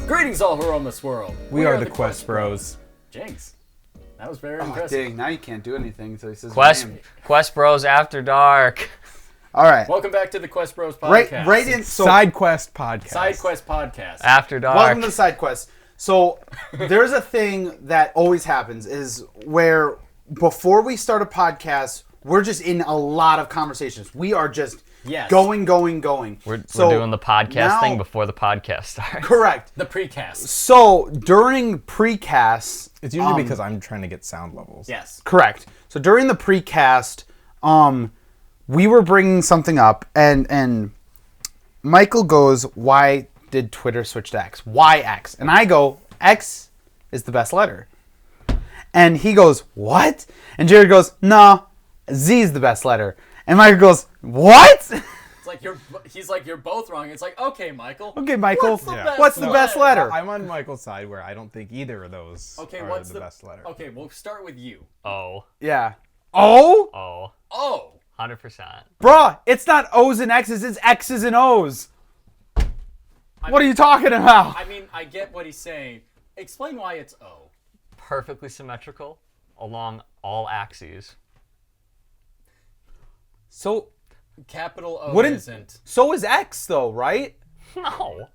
Greetings, all who roam this world. We are the Quest Bros. Jinx. That was very Oh, impressive. dang. Now you can't do anything until he says Quest your name. Bros After Dark. All right. Welcome back to the Quest Bros podcast. Right in. So, Side Quest podcast. Side Quest podcast. After Dark. welcome to the side quest. So, there's a thing that always happens is where before we start a podcast, we're just in a lot of conversations. We are just going. We're doing the podcast thing before the podcast starts. Correct. The precast. So, during precast... It's usually because I'm trying to get sound levels. Yes. Correct. So, during the precast, we were bringing something up, and Michael goes, why did Twitter switch to X? Why X? And I go, X is the best letter. And he goes, what? And Jared goes, no, Z is the best letter. And Michael goes, what? It's like he's like, you're both wrong. It's like, okay, Michael. Okay, Michael, What's what's the the best best letter? I'm on Michael's side where I don't think either of those Okay, are what's the best letter. Okay, we'll start with you. Oh. Yeah. Oh? Oh. 100%. Bruh, it's not O's and X's, it's X's and O's. What are you talking about? I mean, I get what he's saying. Explain why it's O. Perfectly symmetrical along all axes. So, Capital O Wouldn't- isn't. so is X though, right? No.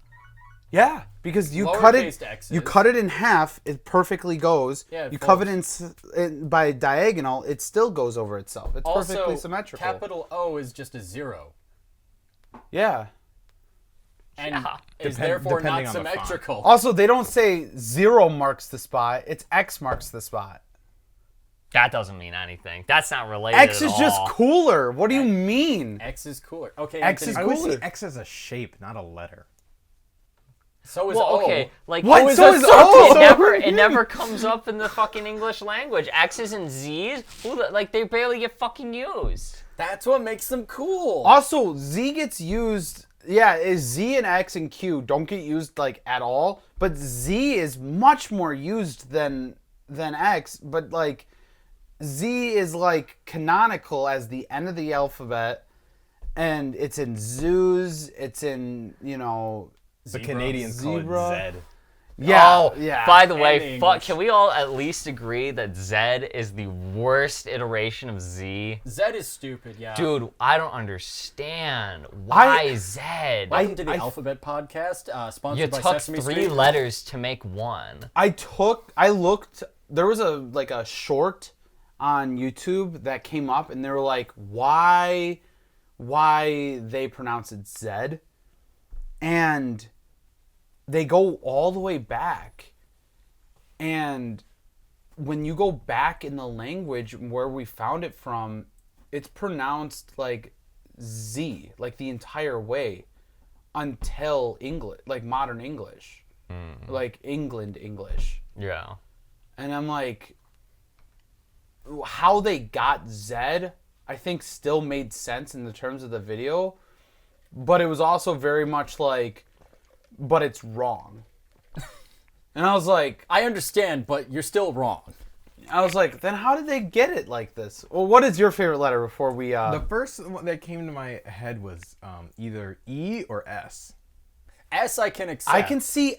Yeah, because you Lowercase X you is. cut it in half, it perfectly goes. Yeah, it you cut folds. it by diagonal, it still goes over itself. It's Also, perfectly symmetrical. capital O is just a zero. Yeah. And Yeah. is Depend- therefore depending not on the font. symmetrical. Also, they don't say 0 marks the spot, it's X marks the spot. That doesn't mean anything. That's not related X at is just all. cooler. What do you mean? X is cooler. Okay, X Anthony, is I always cooler. see X as a shape, not a letter. So is Well, O. okay, like What? O is So a is circle. O. it never comes up in the fucking English language. X's and Z's, they barely get fucking used. That's what makes them cool. Also, Z gets used. Yeah, is Z and X and Q don't get used like at all, but Z is much more used than X. But like, Z is like canonical as the end of the alphabet, and it's in zoos. It's in The Canadians call Zebra. it Z. Yeah. Oh, yeah. by the And way, the fuck, English. can we all at least agree that Z is the worst iteration of Z? Z is stupid, yeah. Dude, I don't understand. Why Z? Welcome to the Alphabet Podcast, sponsored You by took Sesame 3 Street. letters to make one. I looked. There was a short on YouTube that came up, and they were like, why they pronounce it Z, and they go all the way back, and when you go back in the language where we found it from, it's pronounced like Z, like the entire way, until English, like modern English, like England English. Yeah. And I'm like, how they got Z, I think still made sense in the terms of the video, but it was also very much like, but it's wrong. And I was like, I understand, but you're still wrong. then how did they get it like this? Well, what is your favorite letter before we? The first one that came to my head was either E or S. S I can accept. I can see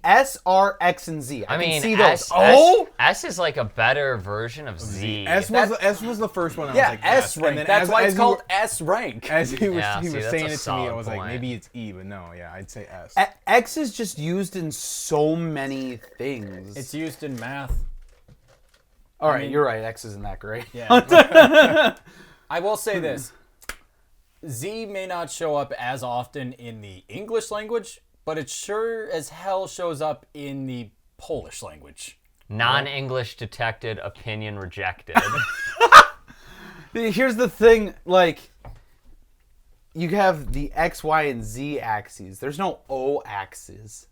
S, R, X, and Z. I can mean, see those. S is like a better version of Z. S was the first one. I Yeah, was like, S And rank. then That's why it's you called were- S rank. As he was, Yeah, he see, was that's saying a it to me, I solid was like, point. maybe it's E, but no, yeah, I'd say S. X is just used in so many things. It's used in math. All right, mean- you're right. X isn't that great. Yeah. I will say this. Z may not show up as often in the English language, but it sure as hell shows up in the Polish language. Non-English detected, opinion rejected. Here's the thing, like, you have the X, Y, and Z axes. There's no O axes.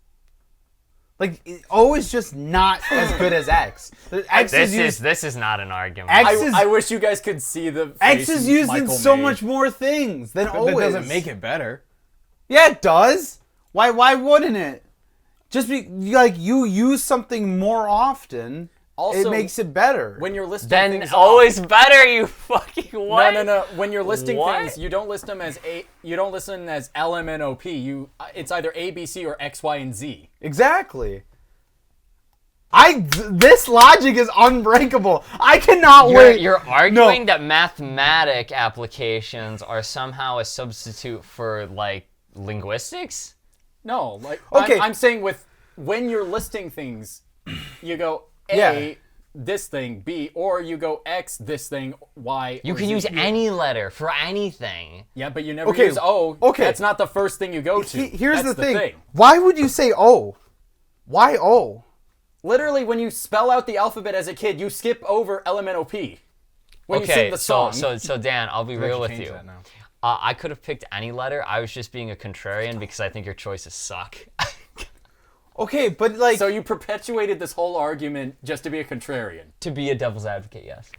Like, O is just not as good as X. X is used. This is not an argument. X I, is I wish you guys could see the X face is used in Michael so made. much more things than O But that is. doesn't make it better. Yeah, it does. Why wouldn't it? Just be like you use something more often. Also, it makes it better. when you're listing Then things always better, you fucking what? No. When you're listing What? things, you don't list them as you don't list them as LMNOP. It's either A, B, C, or X, Y, and Z. Exactly. This logic is unbreakable. I cannot wait. You're arguing that mathematic applications are somehow a substitute for like linguistics? No, like Okay. I'm saying when you're listing things, you go A, Yeah. this thing, B, or you go X, this thing, Y. You or can Z. use any letter for anything. Yeah, but you never Okay, use O. okay. That's not the first thing you go to. Here's That's the thing. thing. Why would you say O? Why O? Literally, when you spell out the alphabet as a kid, you skip over LMNOP. When you sing Okay, the song. so Dan, I'll be real with change you. that now. I could have picked any letter. I was just being a contrarian because I think your choices suck. Okay, but like, So you perpetuated this whole argument just to be a contrarian. To be a devil's advocate, yes.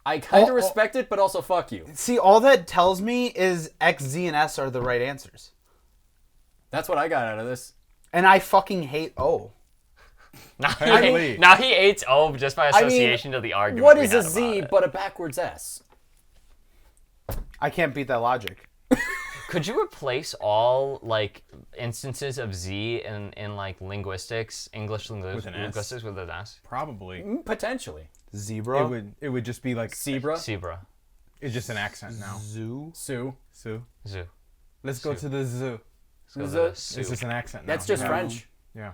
I kind of Oh, respect it, but also fuck you. see, all that tells me is X, Z, and S are the right answers, That's what I got out of this. and I fucking hate O. Now Apparently. now he hates O just by mean, association to the argument. What we is had a about Z it. but a backwards S? I can't beat that logic. Could you replace all like instances of Z in like linguistics, English an S. linguistics with an S? Probably. Potentially. Zebra. It would just be like Zebra, Zebra, it's just an accent now. Zoo. Sue. So zoo. let's go to the zoo. So Zoo. the It's zoo. It's just an accent now. That's just Yeah. French. Yeah.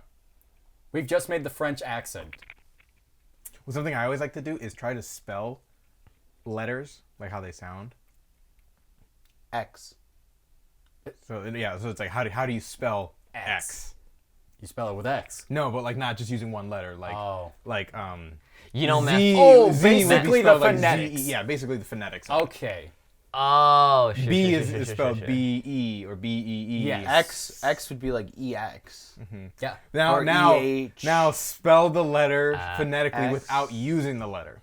We've just made the French accent. Well, something I always like to do is try to spell letters like how they sound. X. So yeah, so it's like how do you spell X. X? You spell it with X. No, but like not just using one letter. Like Oh. You know, man. Z, Oh, Z would be basically the spelled like phonetics. Z-E. Yeah, basically the phonetics. Okay. Oh, shit, B shit, is shit, shit, spelled shit. B-E or B-E-E. Yes. X would be like EX. Yeah. Now, Or now, EH. now, spell the letter phonetically S. without using the letter.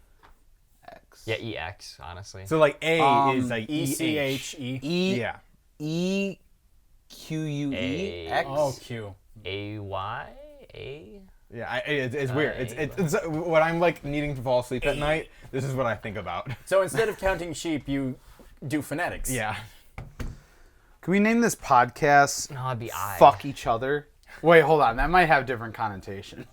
X. Yeah, EX, honestly. So like A is like E-C-H-E. E. Yeah. E. Q-U-E. A. X. Oh, Q. AY? A? Yeah, it's weird. It's when I'm like needing to fall asleep at night. This is what I think about. So instead of counting sheep, you do phonetics. Yeah. Can we name this podcast No, it'd be I. Fuck Each Other? Wait, hold on. That might have different connotation.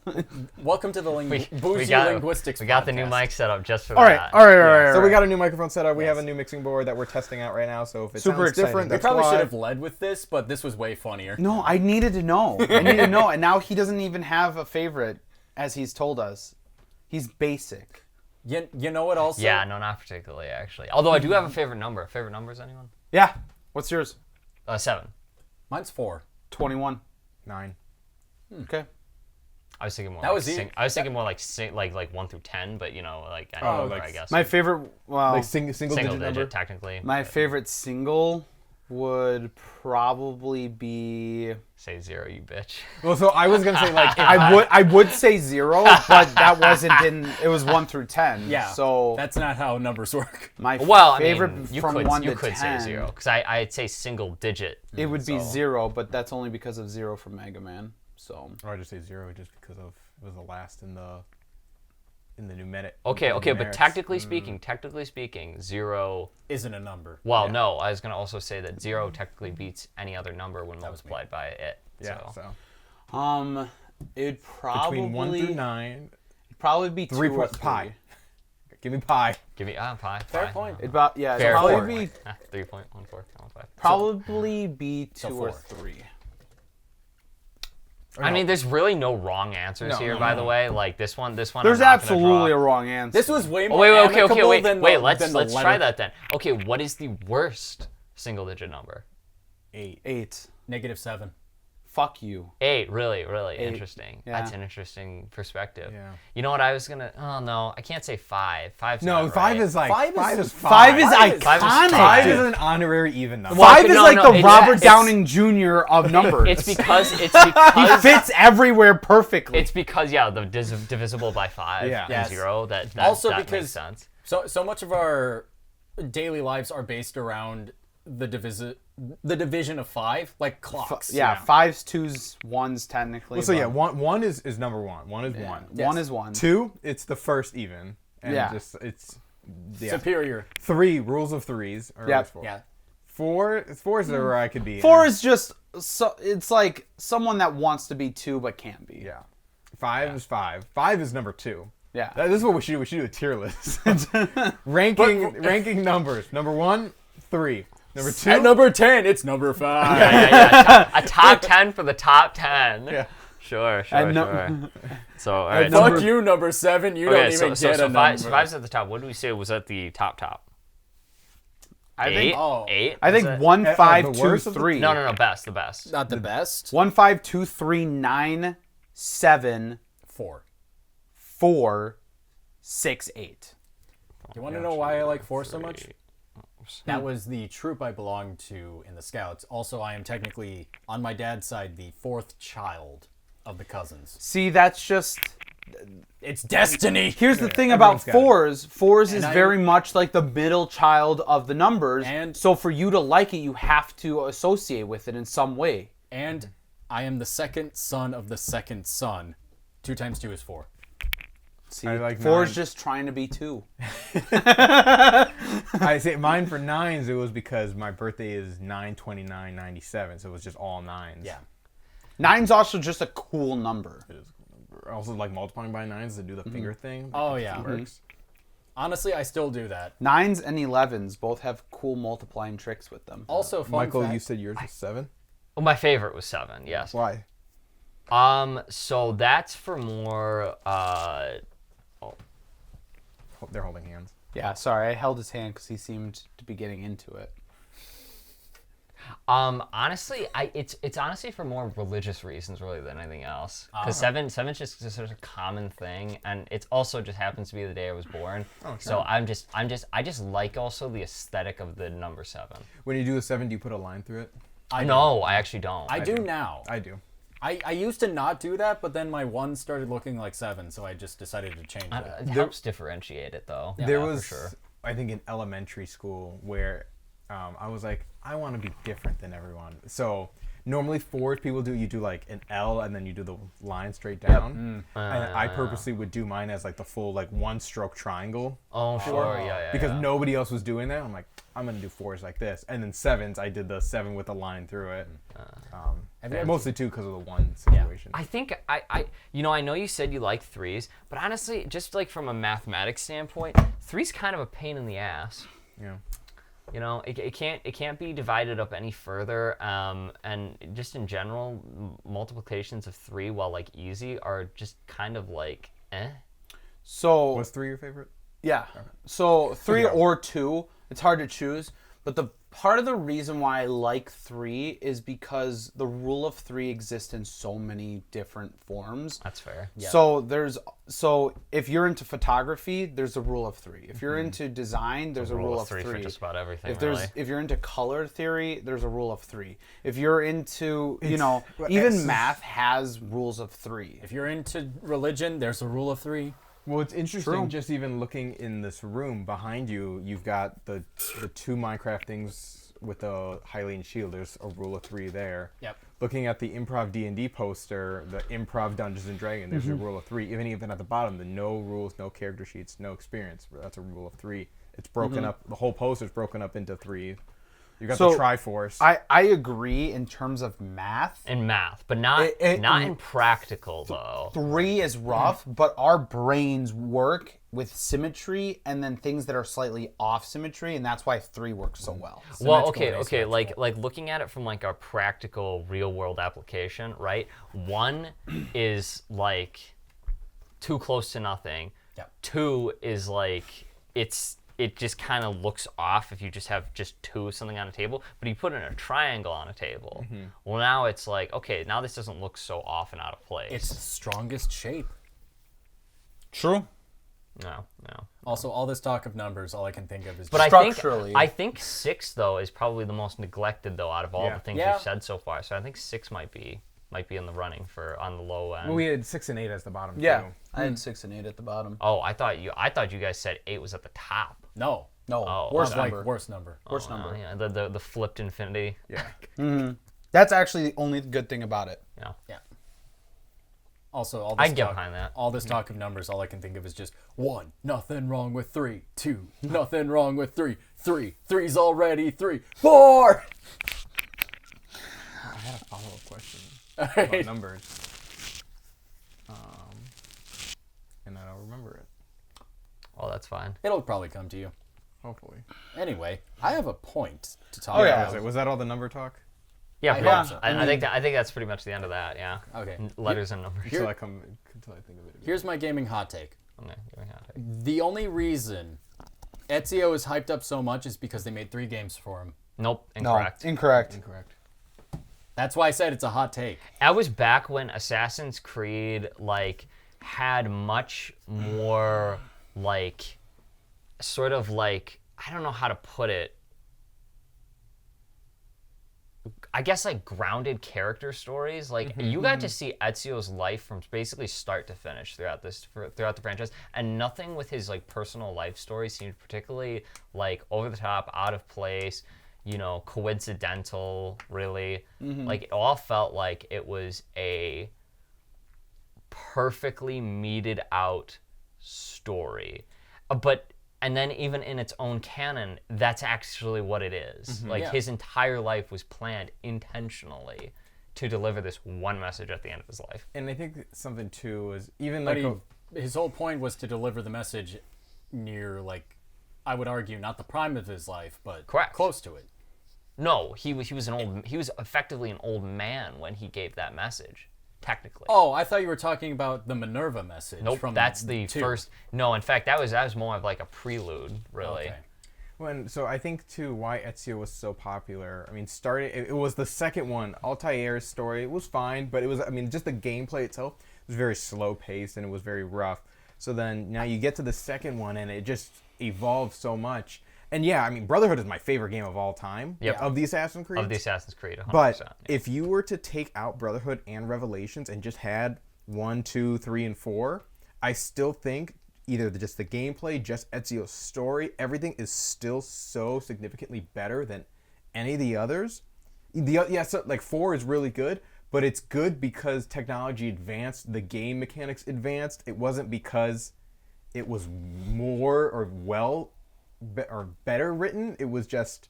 Welcome to the We Bougie got, Linguistics we got the new podcast. mic set up just for all right, that. all right. So we got a new microphone set up. We have a new mixing board that we're testing out right now. So if it Super sounds exciting. different, We We that's probably why. should have led with this, but this was way funnier. No, I needed to know. I need to know. And now he doesn't even have a favorite, as he's told us. He's basic. You know what also? Yeah, no, not particularly, actually. Although I do have a favorite number. Favorite numbers, anyone? Yeah. What's yours? 7. Mine's 4. 21. 9. Okay. I was thinking more. That like was easy. I was thinking more like 1 through 10, but you know, like any Oh, number, like I guess. My favorite, well, Like single single digit digit, number. technically. my favorite single would probably be. Say 0, you bitch. Well, so I was gonna say like if I would say 0, but that wasn't in. It was 1 through 10. Yeah. So that's not how numbers work. my Well, favorite I mean, you from could 1 you to could 10. say 0 because I'd say single digit. It would be So- 0, but that's only because of 0 from Mega Man. So or I just say 0 just because of it was the last in the numeric. Okay, but numerics. technically speaking, 0. Isn't a number. Well, Yeah. no, I was gonna also say that 0 technically beats any other number when multiplied by it. Yeah. So. So it'd probably between 1 through 9, probably be 2 3 or point pi. 3. Give me pi. Give me pi. Fair pi. point. It'd about yeah. Fair. It'd probably Four. be 3.14. probably be 2 or 4. 3. I mean, there's really no wrong answers No, here, no, by no. the way. Like this one. There's I'm not gonna absolutely draw. a wrong answer. This was way Oh, more wait, amicable wait. than Wait, the, let's than the try letter. that then. Okay, what is the worst single digit number? 8. 8. -7. Fuck you. 8, really interesting. Yeah. That's an interesting perspective. Yeah. You know what I was gonna? Oh no, I can't say 5. 5's No, not 5 right. is like 5 is- 5 is Five is- iconic. five is dude. an honorary even number. Well, 5 is no, like no, the it's- Robert it's- Downing Jr. of numbers. It's because he fits everywhere perfectly. yeah, the divisible by 5 Yeah. and Yes. 0. That Also that because- makes sense. So much of our daily lives are based around the the division of 5, like clocks. Yeah, fives, twos, ones technically. Well, so yeah, but one is number one. One is one. one is one. 2, it's the first even. And Yeah. just it's Superior. 3 rules of threes. Or Yep. 4. Yeah. 4 is where I could be. 4 is just it's like someone that wants to be 2 but can't be. Yeah. 5 is 5. 5 is number 2. Yeah. This is what we should do. We should do a tier list. ranking numbers. Number 1, 3. Number 2. At number 10, it's number 5. Yeah. A top 10 for the top 10. Yeah. Sure. And So, all right. Fuck you, number 7. You don't even get a number. So five's at the top. What did we say was at the top? I Eight? think Oh. 8? I think Was it? 1, 5, the 2, worst of the- 3. No, the best. Not the best. 1, 5, 2, 3, 9, 7, 4. 4, 6, 8. You want to know why I like 4 so much? That was the troop I belonged to in the Scouts. Also, I am technically, on my dad's side, the 4th child of the cousins. See, that's just It's destiny! here's the thing about everyone's got it. fours. Fours is I- very much like the middle child of the numbers. And- so for you to like it, you have to associate with it in some way. And I am the 2nd son of the 2nd son. 2 times 2 is 4. See, I like 4 is 9. just trying to be 2. I say mine for 9s, it was because my birthday is 9/29/97, so it was just all 9s. Yeah. 9's also just a cool number. I also like multiplying by 9s to do the finger thing. Oh, yeah. It works. Honestly, I still do that. 9s and 11s both have cool multiplying tricks with them. Also, fun Michael, fact, you said yours was 7? Well, my favorite was 7. Yes. Why? So that's for more. They're holding hands. Yeah, sorry, I held his hand because he seemed to be getting into it. Honestly, it's honestly for more religious reasons really than anything else. Because seven's just such a common thing, and it also just happens to be the day I was born. Oh, sure. So I just like also the aesthetic of the number 7. When you do a 7, do you put a line through it? No, I actually don't. I do now. I do. I used to not do that, but then my 1 started looking like 7, so I just decided to change that. It helps differentiate it though. There Yeah, was, for sure. I think, in elementary school where I was like, I want to be different than everyone. So normally 4s people do, you do like an L and then you do the line straight down. And I purposely would do mine as like the full like 1-stroke triangle. Oh, sure. Yeah. Because yeah. nobody else was doing that. I'm like, I'm going to do 4s like this. And then 7s, I did the 7 with a line through it. Mostly too because of the 1 situation. I think I know you said you like 3s, but honestly, just like from a mathematics standpoint, 3's kind of a pain in the ass. Yeah. You know, it can't be divided up any further. And just in general, multiplications of 3, while like easy, are just kind of like So Was 3 your favorite? yeah, so 3 or 2, it's hard to choose. But the part of the reason why I like 3 is because the rule of 3 exists in so many different forms. That's fair. So if you're into photography, there's a rule of 3. If you're into design, there's a rule of 3. for just about everything. If you're into color theory, there's a rule of 3. If you're into, Well, even it's- math has rules of 3. If you're into religion, there's a rule of 3. Well, it's interesting, True. just even looking in this room behind you, you've got the 2 Minecraft things with the Hylian shield. There's a rule of 3 there. Yep. Looking at the improv D&D poster, the improv Dungeons & Dragons, there's a rule of 3. Even at the bottom, the no rules, no character sheets, no experience. That's a rule of 3. It's broken up, the whole poster's broken up into 3. You got So, the Triforce. I agree in terms of math. in math, but not not in practical though. 3 is rough, but our brains work with symmetry and then things that are slightly off symmetry, and that's why 3 works so well. Well, okay. Like looking at it from like our practical real world application, right? 1 is like too close to nothing. Yeah. 2 is like it just kind of looks off if you just have just 2 of something on a table, but you put in a triangle on a table. Well, now it's like, okay, now this doesn't look so off and out of place. It's the strongest shape. True. no. Also, all this talk of numbers, all I can think of is But Structurally. I think 6 though is probably the most neglected though out of all Yeah. the things Yeah. you've said so far. So I think 6 might be in the running for on the low end. well, we had 6 and 8 as the bottom, Yeah, too. I had 6 and 8 at the bottom. Oh, I thought you guys said 8 was at the top. no. No, Oh, worst Like number. worst number. Worst Oh, number. yeah, the flipped infinity. Yeah. That's actually the only good thing about it. Yeah. Yeah. Also, all this I'd get talk, behind that. all this talk of numbers, all I can think of is just 1, nothing wrong with 3, 2, nothing wrong with 3, 3, 3's already 3, 4. I had a follow-up question Alright. about numbers. And I don't remember it. Well, that's fine. It'll probably come to you. Hopefully. Anyway, I have a point to talk Oh, yeah. about. Was that all the number talk? Yeah, I pretty hope much. so. I think that's pretty much the end of that. Yeah. Okay. Letters and numbers. Until I think of it again. Here's my gaming hot take. Okay, give me a hot take. The only reason Ezio is hyped up so much is because they made 3 games for him. Nope, No, incorrect. incorrect. Incorrect. That's why I said it's a hot take. That was back when Assassin's Creed like had much more like sort of like I don't know how to put it. I guess like grounded character stories. Like you got to see Ezio's life from basically start to finish throughout the franchise, and nothing with his like personal life story seemed particularly like over the top, out of place, coincidental. Really, like it all felt like it was a perfectly meted out story, and then even in its own canon, that's actually what it is. Like Yeah. his entire life was planned intentionally to deliver this one message at the end of his life. And I think something too is even But like his whole point was to deliver the message near, like, I would argue, not the prime of his life, but Correct. close to it. No, he was effectively an old man when he gave that message. Technically. Oh, I thought you were talking about the Minerva message. Nope, from that's the 2. first. No, in fact, that was more of like a prelude, really. Okay. so I think too why Ezio was so popular. I mean, it was the second one. Altair's story was fine, but it was just the gameplay itself was very slow paced and it was very rough. So then now you get to the second one and it just evolved so much. And yeah, Brotherhood is my favorite game of all time. Yep. Of the Assassin's Creed. Of the Assassin's Creed, 100%. But yeah. if you were to take out Brotherhood and Revelations and just had 1, 2, 3, and 4, I still think either just the gameplay, just Ezio's story, everything is still so significantly better than any of the others. So 4 is really good, but it's good because technology advanced, the game mechanics advanced. It wasn't because it was more or better written. It was just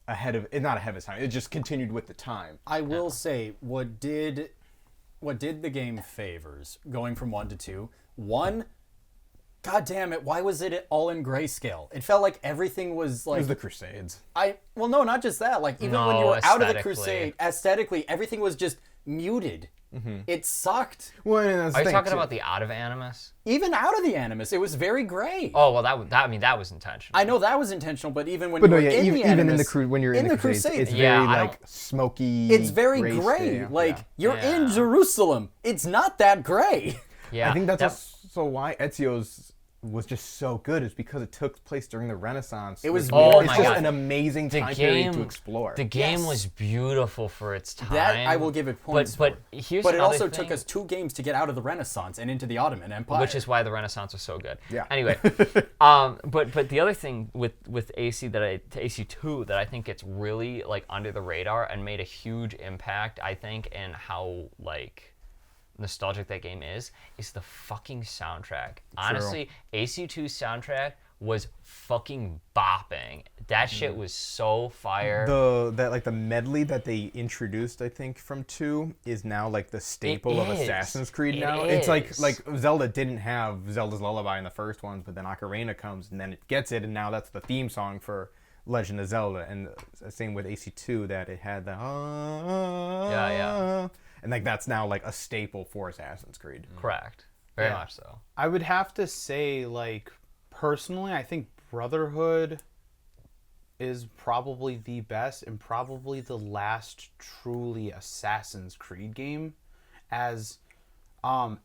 not ahead of its time. It just continued with the time. I will say, what did the game favors, going from 1 to 2, 1, god damn it, why was it all in grayscale? It felt like everything was It like... was the Crusades. Well, no, not just that. Like, even when No, you were out of the aesthetically. Crusade, aesthetically, everything was just muted. It sucked. Well, and that's the Are you thing, talking too. about the Out of Animus? Even out of the Animus, it was very gray. Oh, well, that was intentional. I know that was intentional, but even when But you no, were yeah, in even the in the Animus, when you're in the Crusades, it's Yeah, very I like smoky. it's very gray. grayscale. Like, Yeah. you're in Yeah. Jerusalem. It's not that gray. Yeah, I think that's that- also why Ezio's was just so good, is because it took place during the Renaissance. It was It's weird. Oh it's my just God. an amazing the time period to game explore. The game Yes. was beautiful for its time. That I will give it points But for. here's But it another also thing, took us 2 games to get out of the Renaissance and into the Ottoman Empire. which is why the Renaissance was so good. Yeah. Anyway, but the other thing with AC2 that I think it's really like under the radar and made a huge impact, I think, in how like nostalgic that game is the fucking soundtrack. Honestly, AC2 soundtrack was fucking bopping. That shit was so fire. the medley that they introduced, I think, from 2 is now like the staple of is. Assassin's Creed It now. It's like is. Zelda didn't have Zelda's Lullaby in the first ones, but then Ocarina comes and then it gets it, and now that's the theme song for Legend of Zelda. And same with AC2, that it had the Yeah. and like that's now like a staple for Assassin's Creed. Correct. Very Yeah. much so. I would have to say, like, personally, I think Brotherhood is probably the best and probably the last truly Assassin's Creed game, as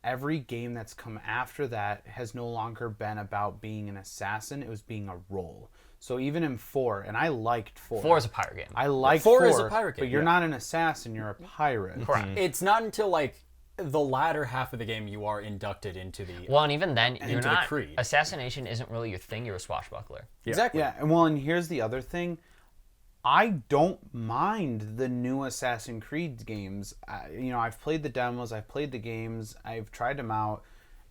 every game that's come after that has no longer been about being an assassin. It was being a role. So even in 4, and I liked 4. 4 is a pirate game. I liked 4 4 is a pirate game, but you're yeah. not an assassin, you're a pirate. Correct. It's not until like the latter half of the game, you are inducted into the Well, and even then, you're into the not. creed. Assassination isn't really your thing. You're a swashbuckler. exactly. Yeah, and well, and here's the other thing. I don't mind the new Assassin's Creed games. I've played the demos, I've played the games, I've tried them out,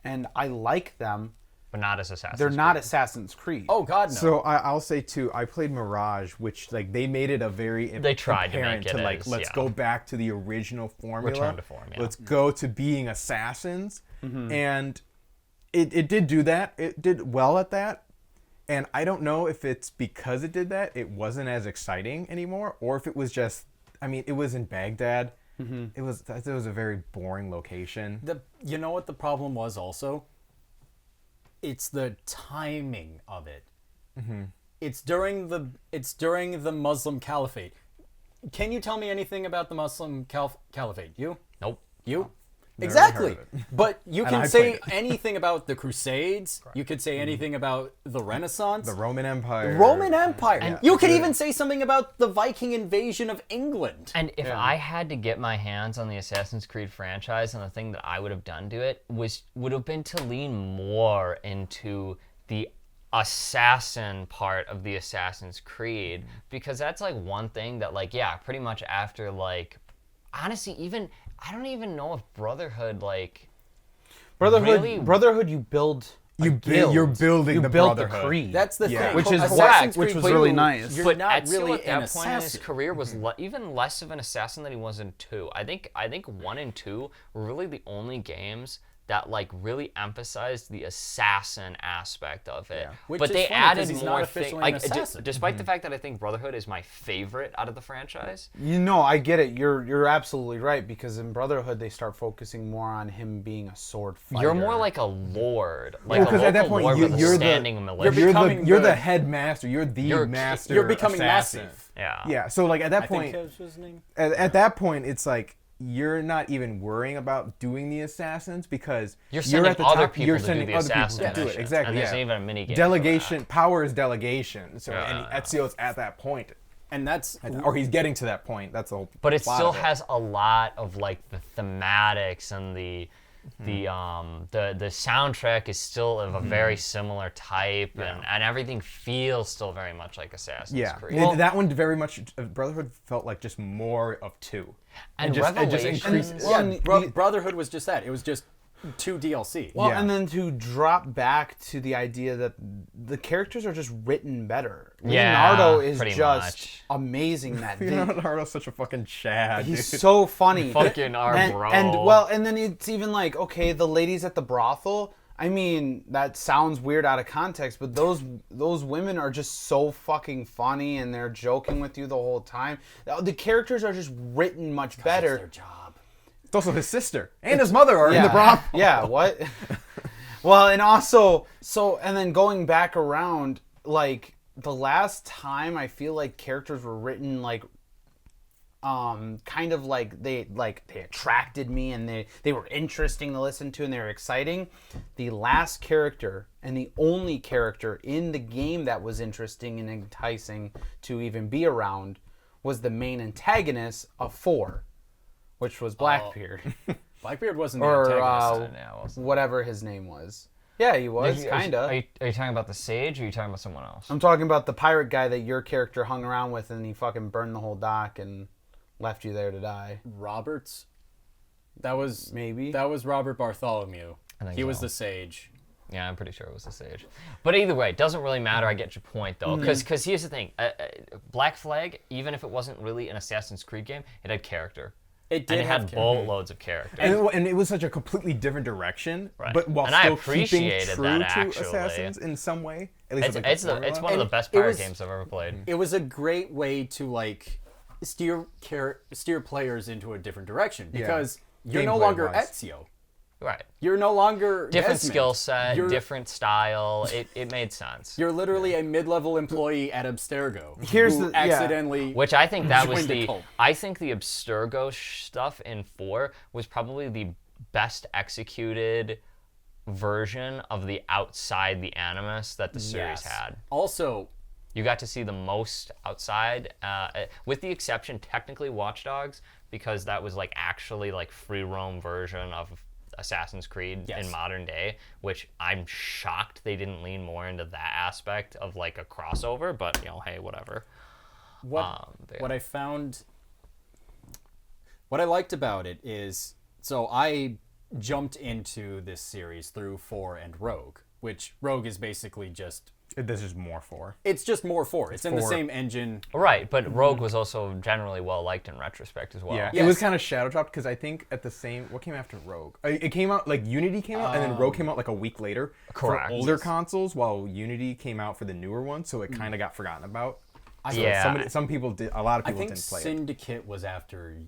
and I like them. But not as Assassin's They're Creed. not Assassin's Creed. Oh God, no. So I'll say too, I played Mirage, which like they made it a very They tried to apparent make it like as, let's yeah. go back to the original formula. Return to form, yeah. Let's go to being assassins, and it did do that. It did well at that, and I don't know if it's because it did that it wasn't as exciting anymore, or if it was just. I mean, it was in Baghdad. It was a very boring location. You know what the problem was also? It's the timing of it. It's during the Muslim Caliphate. Can you tell me anything about the Muslim Caliphate? You? Nope. You? Never Exactly. heard of it. But you And can I say played anything about the Crusades. You could say anything about the Renaissance. The Roman Empire. Roman Empire. And- You could even say something about the Viking invasion of England. And if I had to get my hands on the Assassin's Creed franchise, and the thing that I would have done to it would have been to lean more into the assassin part of the Assassin's Creed, because that's like one thing that pretty much after honestly, even I don't even know if Brotherhood Brotherhood, you build. You're building the built Brotherhood. the creed. That's the Yeah. thing. Which is Assassin's which Creed was Blue, really nice. You're But not Ezio really at an that point in his assassin. career was even less of an assassin than he was in 2. I think 1 and 2 were really the only games that really emphasized the assassin aspect of it. Which But is they funny 'cause added he's more not things. officially an assassin. Despite the fact that I think Brotherhood is my favorite out of the franchise. I get it. You're absolutely right, because in Brotherhood they start focusing more on him being a sword fighter. You're more like a lord, like Well, a 'cause local at that point lord with a you're standing militia. you're becoming the headmaster. You're the master. You're becoming assassin. massive. Yeah. Yeah. So at that I point, think that was his name. at that point, it's like you're not even worrying about doing the assassins because You're sending at the other top, people you're to do sending the other people assassin to do it. missions, Exactly. and there's yeah. even a mini game. Delegation. Power is delegation. So Yeah. and Ezio's at that point, And that's or he's getting to that point. That's the whole. But it plot still of has a lot of the thematics and the soundtrack is still of a very similar type, and everything feels still very much like Assassin's Yeah, Creed. that one very much. Brotherhood felt like just more of 2. And it just Revelations- increases. yeah. and Brotherhood was just that. It was just 2 DLC. Well, Yeah. and then to drop back to the idea that the characters are just written better. Yeah, Leonardo is pretty just much. amazing. That Leonardo's such a fucking Chad. he's dude. so funny. Fucking our and, bro. and then it's even like, okay, the ladies at the brothel. I mean, that sounds weird out of context, but those women are just so fucking funny, and they're joking with you the whole time. The characters are just written much better. Their job. It's also his sister and his mother are in the brothel. Yeah, what? Well, and also, and then going back around, the last time I feel like characters were written kind of they attracted me, and they were interesting to listen to, and they were exciting. The last character and the only character in the game that was interesting and enticing to even be around was the main antagonist of 4, which was Blackbeard. Blackbeard wasn't the Or antagonist. Yeah, it wasn't. whatever his name was. Yeah, he was, Are kinda. you talking about the Sage, or are you talking about someone else? I'm talking about the pirate guy that your character hung around with, and he fucking burned the whole dock and left you there to die. Roberts. That was Maybe. That was Robert Bartholomew. I think He was so. the sage. Yeah, I'm pretty sure it was the Sage. But either way, it doesn't really matter. I get your point, though. Because here's the thing. Black Flag, even if it wasn't really an Assassin's Creed game, it had character. It did And it have had character. boatloads of character. And it was such a completely different direction, Right. but while And I still keeping appreciated true that, to actually. Assassins in some way. At least It's, with, like, it's, the the, it's formula. one of the And best it pirate was- games I've ever played. It was a great way to steer players into a different direction, because you're no longer Gameplay-wise. Ezio. Right. You're no longer Different Desmond. skill set, You're, different style. It made sense. You're literally a mid-level employee at Abstergo. Here's who the- yeah. accidentally. Which I think that was joined the the. cult. I think the Abstergo stuff in 4 was probably the best executed version of the outside the Animus that the series Yes. had. Also, You got to see the most outside, with the exception, technically, Watch Dogs, because that was like actually like free roam version of Assassin's Creed Yes. in modern day, which I'm shocked they didn't lean more into that aspect of like a crossover, but hey, whatever. What I found, what I liked about it is, so I jumped into this series through 4 and Rogue, which Rogue is basically just, This is more 4. it's just more 4. It's in the 4. same engine. Right, but Rogue was also generally well liked in retrospect as well. Yeah, Yes. it was kind of shadow dropped because I think at the same, what came after Rogue? It came out, like Unity came out, and then Rogue came out like a week later Correct. for older consoles, while Unity came out for the newer ones, so it kind of got forgotten about. So Yeah. some people did, a lot of I people think didn't play it. Syndicate was after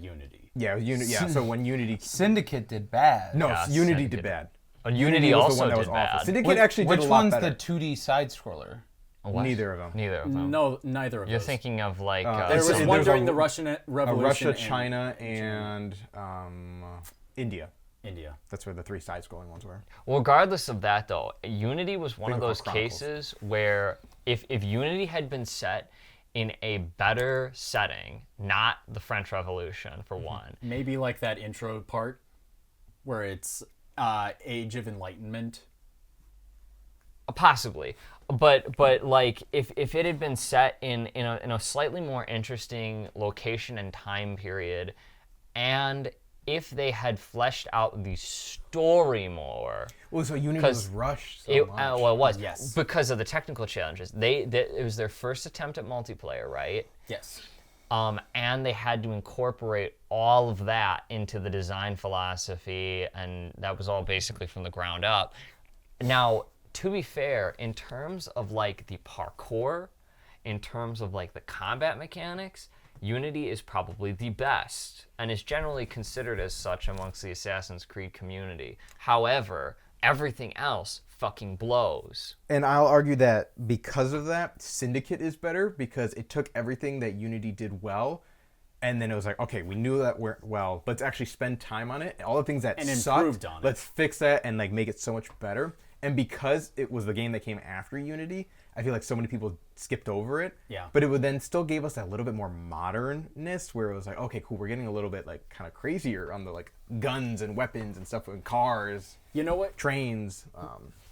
Unity. Yeah, yeah. So when Unity, Syndicate did bad. no, Yeah, Unity Syndicate. did bad. Unity was the also one that did was awful. bad. Syndicate actually did Which a lot one's better. the 2D side scroller? What? Neither of them. Neither of them. No, neither of You're those. thinking of like There It's- was there's one a- during the Russian Revolution. Russia, and China, and India. India. That's where the 3 side-scrolling ones were. Regardless of that, though, Unity was one Think of of those Chronicles. cases where if Unity had been set in a better setting, not the French Revolution for one, Maybe like that intro part where it's Age of Enlightenment. possibly, but like if it had been set in a slightly more interesting location and time period, and if they had fleshed out the story more. Well, so Unity 'Cause was rushed so It, much. well, it was Yes. because of the technical challenges. It was their first attempt at multiplayer, right? Yes. And they had to incorporate all of that into the design philosophy, and that was all basically from the ground up. Now, to be fair, in terms of like the parkour, in terms of like the combat mechanics, Unity is probably the best and is generally considered as such amongst the Assassin's Creed community. However, everything else fucking blows. And I'll argue that because of that, Syndicate is better because it took everything that Unity did well, and then it was like, okay, we knew that we're well, let's actually spend time on it. All the things that And sucked, improved on it. let's fix that and like make it so much better. And because it was the game that came after Unity, I feel like so many people skipped over it. Yeah. But it would then still gave us that little bit more modernness where it was like, okay, cool, we're getting a little bit like kind of crazier on the like guns and weapons and stuff and cars, You know what? trains.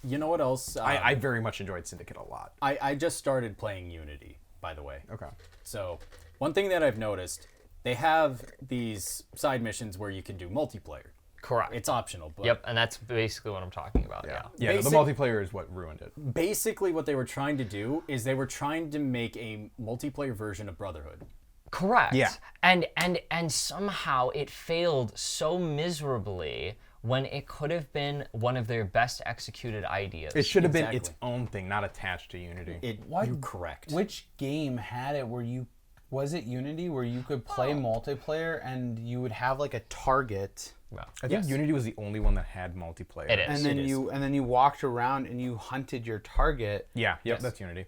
You know what else? I very much enjoyed Syndicate a lot. I just started playing Unity, by the way. Okay. So one thing that I've noticed, they have these side missions where you can do multiplayer. Correct. It's optional, but Yep, and that's basically what I'm talking about. Yeah. Yeah, no, the Basic- multiplayer is what ruined it. basically what they were trying to do is they were trying to make a multiplayer version of Brotherhood. Correct. Yeah. And somehow it failed so miserably when it could have been one of their best executed ideas. It should have been Exactly. its own thing, not attached to Unity. What? You're correct. Which game had it where you was it Unity where you could play multiplayer and you would have like a target Well, I think Yes. Unity was the only one that had multiplayer. It is. and then it is. you walked around and you hunted your target. Yeah, yep, Yes. that's Unity.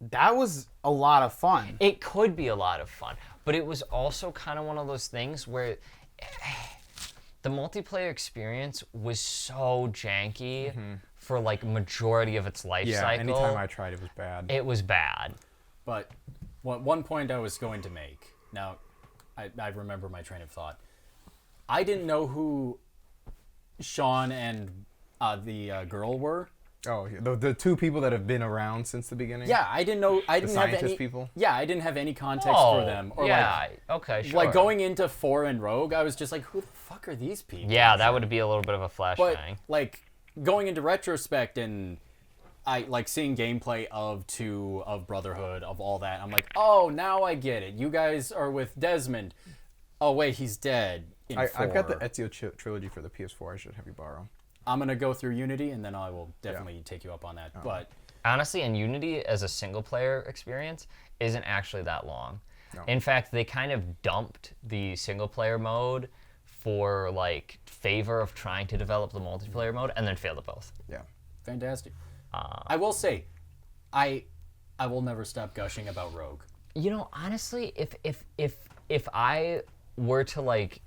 That was a lot of fun. it could be a lot of fun, but it was also kind of one of those things where the multiplayer experience was so janky for like majority of its life Yeah, cycle. anytime I tried, it was bad. It was bad. But one point I was going to make, now I remember my train of thought. I didn't know who Sean and the girl were. Oh, yeah, the two people that have been around since the beginning. Yeah, I didn't know. I didn't have scientist any people? Yeah, I didn't have any context Oh, for them. Or yeah. Okay. Sure. like going into 4 and Rogue, I was just like, who the fuck are these people? Yeah, that would be a little bit of a But flashbang. like going into retrospect and I like seeing gameplay of 2 of Brotherhood of all that. I'm like, oh, now I get it. You guys are with Desmond. Oh wait, he's dead. In I've got the 4. Ezio trilogy for the PS4. I should have you borrow. I'm gonna go through Unity and then I will definitely take you up on that. But Honestly, and Unity as a single player experience isn't actually that long. No. In fact, they kind of dumped the single player mode for like favor of trying to develop the multiplayer mode and then failed at both. Yeah. fantastic. I will say, I will never stop gushing about Rogue. You know, honestly, if I were to like,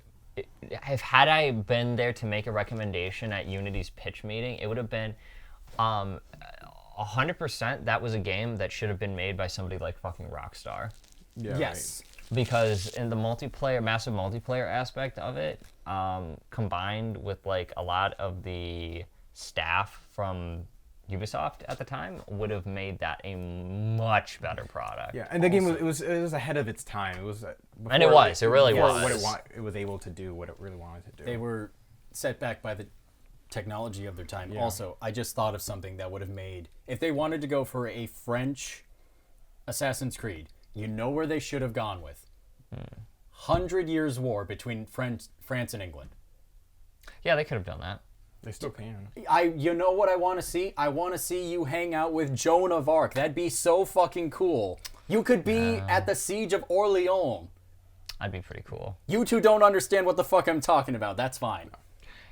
if had I been there to make a recommendation at Unity's pitch meeting, it would have been, 100% that was a game that should have been made by somebody like fucking Rockstar. Yeah. Yes. because in the massive multiplayer aspect of it, combined with like a lot of the staff from Ubisoft at the time, would have made that a much better product. Yeah, and the game was ahead of its time. It was And it was. It really was. What it was able to do, what it really wanted to do. They were set back by the technology of their time. Yeah. Also, I just thought of something that would have made, if they wanted to go for a French Assassin's Creed, you know where they should have gone with? 100 Years War between France and England. Yeah, they could have done that. They still can. You know what I want to see? I want to see you hang out with Joan of Arc. That'd be so fucking cool. You could be at the Siege of Orleans. That'd be pretty cool. You two don't understand what the fuck I'm talking about. That's fine.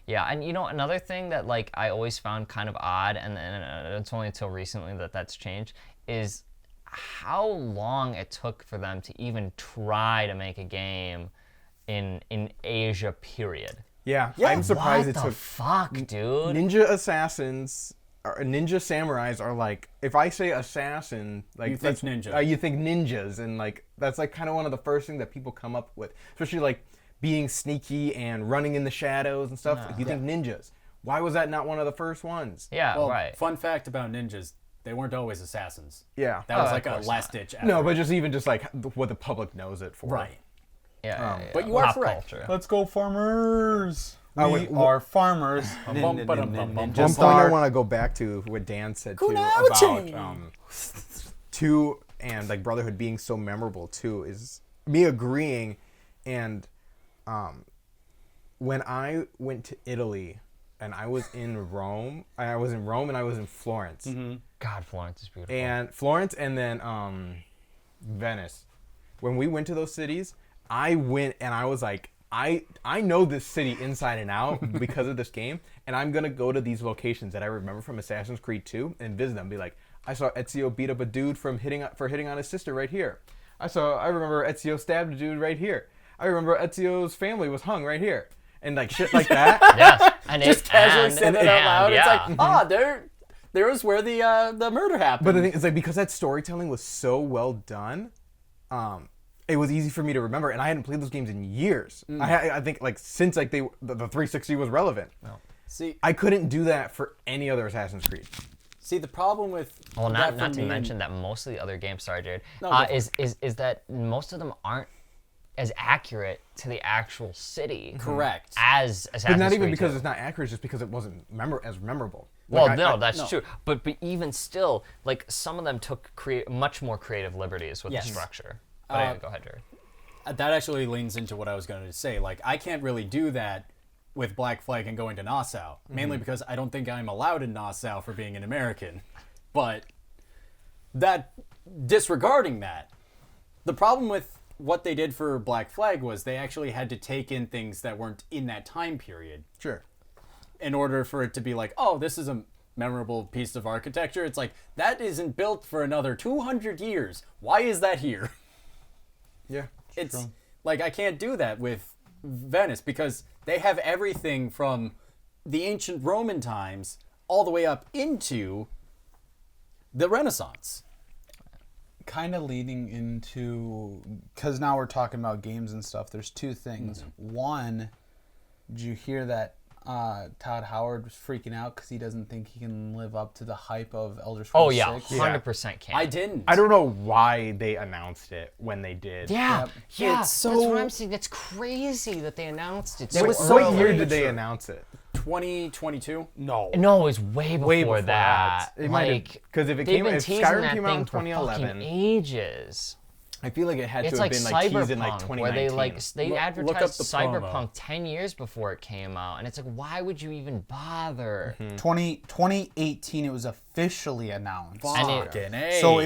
Yeah, and another thing that like I always found kind of odd, and it's only until recently that that's changed, is how long it took for them to even try to make a game in Asia, period. Yeah, I'm surprised What it the took. fuck, dude? Ninja assassins or ninja samurais are like, if I say assassin, like You think that's- ninja. you think ninjas, and like that's like kind of one of the first things that people come up with, especially like being sneaky and running in the shadows and stuff. You think ninjas. Why was that not one of the first ones? Yeah, Well, right. fun fact about ninjas, they weren't always assassins. Yeah. That was of like a course last-ditch effort. No, but just like what the public knows it for. Right. Yeah, but you are Pop correct. culture. Let's go farmers. We wait, are farmers. Bum, ba-dum, bum, bum. One Just point I are- want to go back to what Dan said too Kunauchi! about 2 and like Brotherhood being so memorable too is me agreeing. And when I went to Italy and I was in Rome and I was in Florence. God, Florence is beautiful. And Florence and then Venice. When we went to those cities, I went and I was like, I know this city inside and out because of this game, and I'm gonna go to these locations that I remember from Assassin's Creed 2 and visit them. Be like, I saw Ezio beat up a dude for hitting on his sister right here. I remember Ezio stabbed a dude right here. I remember Ezio's family was hung right here, and like shit like that. yes, and Just casually saying it out loud. Yeah. It's like, there was where the murder happened. But the thing is, like, because that storytelling was so well done, it was easy for me to remember, and I hadn't played those games in years. I think like since like the 360 was relevant. See, I couldn't do that for any other Assassin's Creed. the problem with Well, that not for to me mention that most of the other games, sorry, Jared, No, go for is that most of them aren't as accurate to the actual city. Correct. As Assassin's But not even Creed because 2. it's not accurate, just because it wasn't as memorable. Well, Like, no, that's no. true. But even still, like some of them took much more creative liberties with Yes. the structure. But anyway, go ahead, Jared. That actually leans into what I was going to say. Like, I can't really do that with Black Flag and going to Nassau, mainly because I don't think I'm allowed in Nassau for being an American. But disregarding that, the problem with what they did for Black Flag was they actually had to take in things that weren't in that time period Sure. in order for it to be like, oh, this is a memorable piece of architecture. It's like, that isn't built for another 200 years. Why is that here? Yeah. It's like, I can't do that with Venice because they have everything from the ancient Roman times all the way up into the Renaissance. Kind of leading into, because now we're talking about games and stuff, there's two things. One, did you hear that Todd Howard was freaking out because he doesn't think he can live up to the hype of Elder Scrolls Oh yeah, 6? 100% can. I didn't. I don't know why they announced it when they did. Yeah, Yep. yeah. It's so- That's what I'm saying. That's crazy that they announced it. It was so so What year early. did they announce it? 2022? No. No, it was way before, before that. that. It might have- Like, 'cause if it they've came- been if teasing Skyrim that came out in thing for 2011, fucking ages. I feel like it had It's to like have been like teased Cyberpunk, in like 2019. where they they Look up advertised the Cyberpunk promo. 10 years before it came out, and it's like, why would you even bother? 2018, it was officially announced. And it- Fucking A. So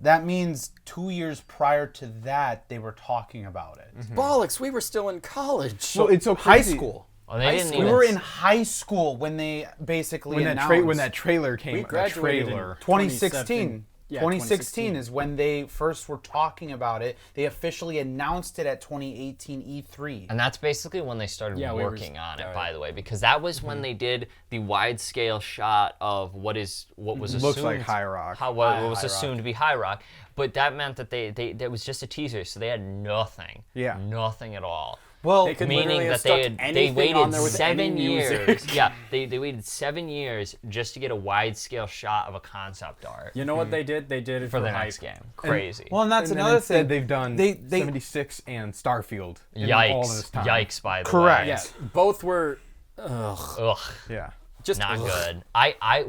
that means 2 years prior to that, they were talking about it. Bollocks, we were still in college. So it's so High crazy. school. Oh, they didn't We even. were in high school when they basically When announced. that trailer came. We that graduated in trailer. 2016. Yeah, 2016 is when they first were talking about it. They officially announced it at 2018 E3. And that's basically when they started working on it, by the way, because that was when they did the wide scale shot of what was assumed Looks like High Rock. what was assumed to be High Rock, but that meant that that was just a teaser, so they had nothing. Yeah. Nothing at all. Well, They could Meaning literally have that they stuck waited anything on there with any 7 music. years. Yeah, they waited 7 years just to get a wide scale shot of a concept art You know what they did? They did it for the hype. next game. Crazy. well, and that's And then another instead thing. they've done They 76 and Starfield in all this Yikes! time. Yikes! By the Correct. way. Yeah, both were Ugh. Yeah. just Not ugh. good.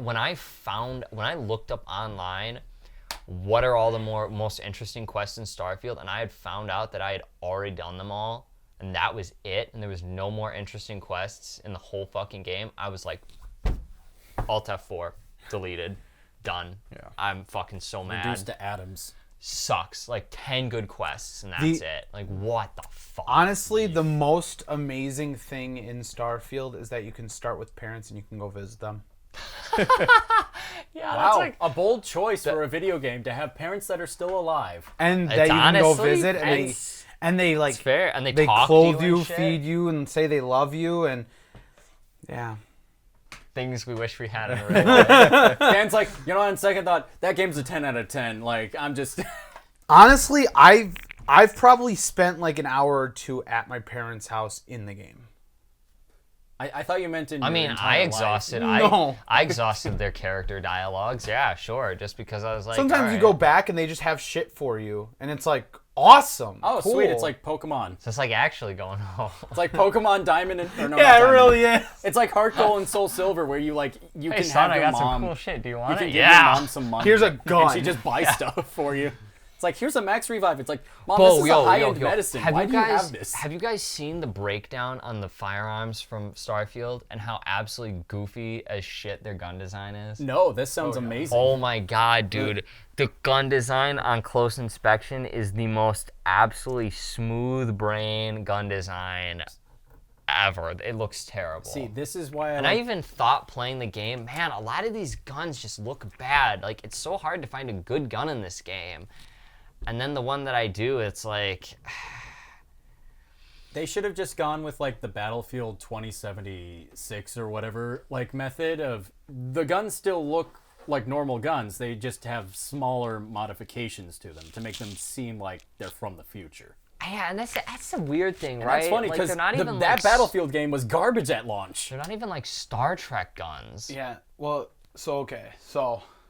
When I looked up online what are all the most interesting quests in Starfield, and I had found out that I had already done them all, and that was it, and there was no more interesting quests in the whole fucking game. I was like, Alt F4, deleted, done. Yeah. I'm fucking so mad. Reduced to atoms. Sucks. Like 10 good quests, and that's it. Like, what the fuck? Honestly, the most amazing thing in Starfield is that you can start with parents and you can go visit them. Yeah, Wow, that's like a bold choice for a video game to have parents that are still alive. And that It's you can go honestly- visit and they like it's fair, and they they talk clothe to you, and shit. feed you, and say they love you, and yeah. Things we wish we had in real life. Dan's like, on second thought, that game's a 10 out of 10. Like, I'm just... Honestly, I've probably spent like an hour or two at my parents' house in the game. I thought you meant in I your mean, entire I life. exhausted. No. I exhausted their character dialogues. Yeah, sure. Just because I was like, Sometimes you alright. go back and they just have shit for you, and it's like awesome. Oh, cool. sweet. It's like Pokemon. So it's like actually going home. It's like Pokemon Diamond and... Or no, yeah, not it Diamond. really is. It's like Heart Gold and Soul Silver where you Hey, can son, have I your got mom... some cool shit. Do you You want can it? give your mom some money. Here's a And gun. she just buys stuff for you. It's like, here's a max revive. It's like, Mom, Whoa, this is a high-end medicine. Why do you have this? Have you guys seen the breakdown on the firearms from Starfield and how absolutely goofy as shit their gun design is? No, this sounds amazing. Oh my god, dude. The gun design on close inspection is the most absolutely smooth brain gun design ever. It looks terrible. See, this is why And I even thought playing the game, man, a lot of these guns just look bad. Like, it's so hard to find a good gun in this game. And then the one that I do, it's like, They should have just gone with like the Battlefield 2076 or whatever like method of the guns still look like normal guns. They just have smaller modifications to them to make them seem like they're from the future. yeah, and that's a weird thing, And right? that's funny Like, because they're not even that like, Battlefield game was garbage at launch. They're not even like Star Trek guns. Yeah. Well, so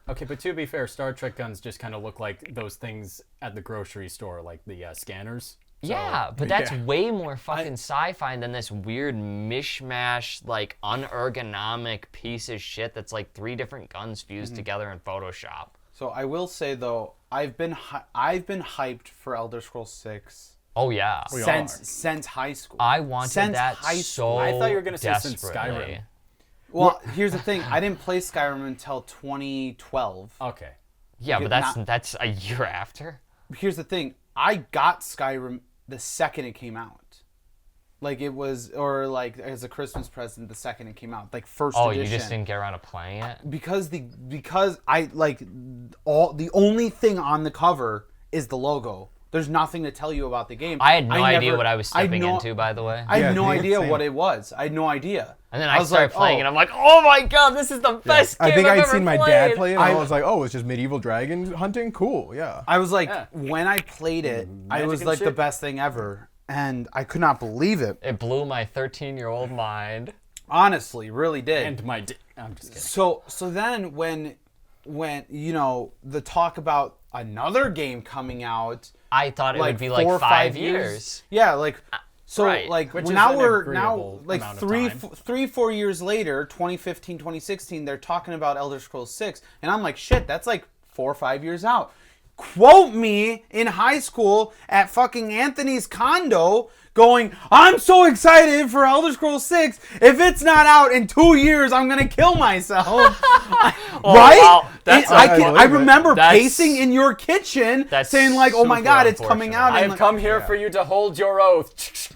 Okay, but to be fair, Star Trek guns just kind of look like those things at the grocery store, like the scanners. Yeah, but that's way more fucking sci-fi than this weird mishmash, like unergonomic piece of shit that's like 3 different guns fused together in Photoshop. So I will say though, I've been hyped for Elder Scrolls 6 Oh yeah, since high school. I wanted Since that high so I thought you were gonna say since desperately. Skyrim. Well, here's the thing. I didn't play Skyrim until 2012. Okay. Yeah, but Not- that's a year after. Here's the thing. I got Skyrim the second it came out. Like it was, or like as a Christmas present the second it came out, like first Oh, edition. you just didn't get around to playing it? because I like the only thing on the cover is the logo. There's nothing to tell you about the game. I had no idea never- what I was stepping into, by the way. I Yeah, had no me idea same. what it was. I had no idea. And then I was started like, playing, oh. and I'm like, oh my god, this is the best game I think I've I'd ever seen my played. dad play it, and I was like, oh, it's just medieval dragon hunting? Cool, yeah. I was like, Yeah. when I played it, I Magic was and like the shit. best thing ever, and I could not believe it. It blew my 13-year-old mind. Honestly, really did. And I'm just kidding. So then when the talk about another game coming out, I thought it would be 4 like or 5 years. Yeah, like so right. like Which now is an we're agreeable like amount of time. 4 years later, 2015, 2016, they're talking about Elder Scrolls 6, and I'm like, shit, that's like 4 or 5 years out. Quote me in high school at fucking Anthony's condo going, I'm so excited for Elder Scrolls 6. If it's not out in 2 years, I'm going to kill myself. Right? wow. That's I remember That's- pacing in your kitchen that's saying like, oh my super God, it's coming out. I in have like- come here for you to hold your oath.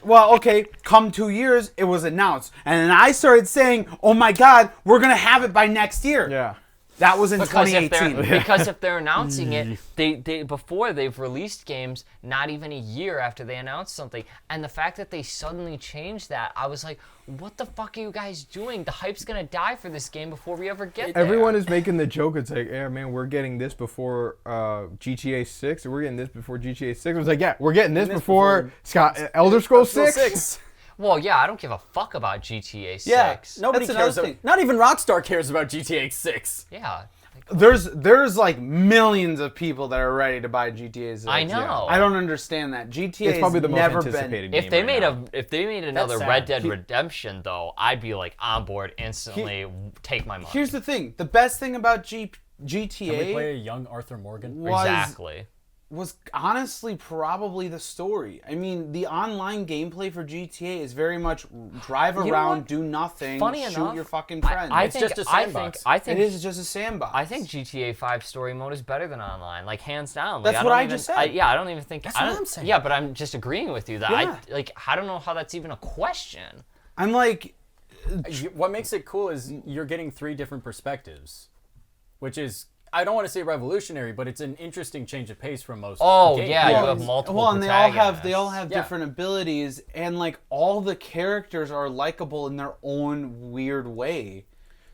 Well, okay, come 2 years, it was announced. And then I started saying, oh my God, we're going to have it by next year. Yeah. That was in Because if 2018. because if they're announcing it, they before they've released games not even a year after they announced something, and the fact that they suddenly changed that, I was like, what the fuck are you guys doing? The hype's gonna die for this game before we ever get there. Everyone is making the joke. It's like, yeah, man, we're getting this before GTA 6, or we're getting this before GTA 6. I was like, yeah, we're getting this before Elder Scrolls 6. Well, yeah, I don't give a fuck about GTA 6. Yeah, nobody That's cares. another thing. Not even Rockstar cares about GTA 6. Yeah. There's like millions of people that are ready to buy GTA 6. I know. I don't understand that. GTA It's probably the most never anticipated been. game. If they right made now. if they made another sad. Red Dead Redemption though, I'd be like on board instantly. Take my money. Here's the thing. The best thing about Can we GTA play a young Arthur Morgan? was exactly. was honestly probably the story. I mean, the online gameplay for GTA is very much drive know around, what? do nothing, Funny shoot enough, your fucking friends. I It's think, just a I sandbox. think it is just a sandbox. I think GTA 5 story mode is better than online, like hands down. That's Like, what don't I even- just said. yeah, I don't even think. That's I what don't- I'm saying. Yeah, but I'm just agreeing with you that Yeah. I don't know how that's even a question. I'm like, What makes it cool is you're getting 3 different perspectives, which is, I don't want to say revolutionary, but it's an interesting change of pace from most. Oh games. yeah, you well, have multiple. well, and they all have protagonists. Yeah. different abilities, and like all the characters are likable in their own weird way.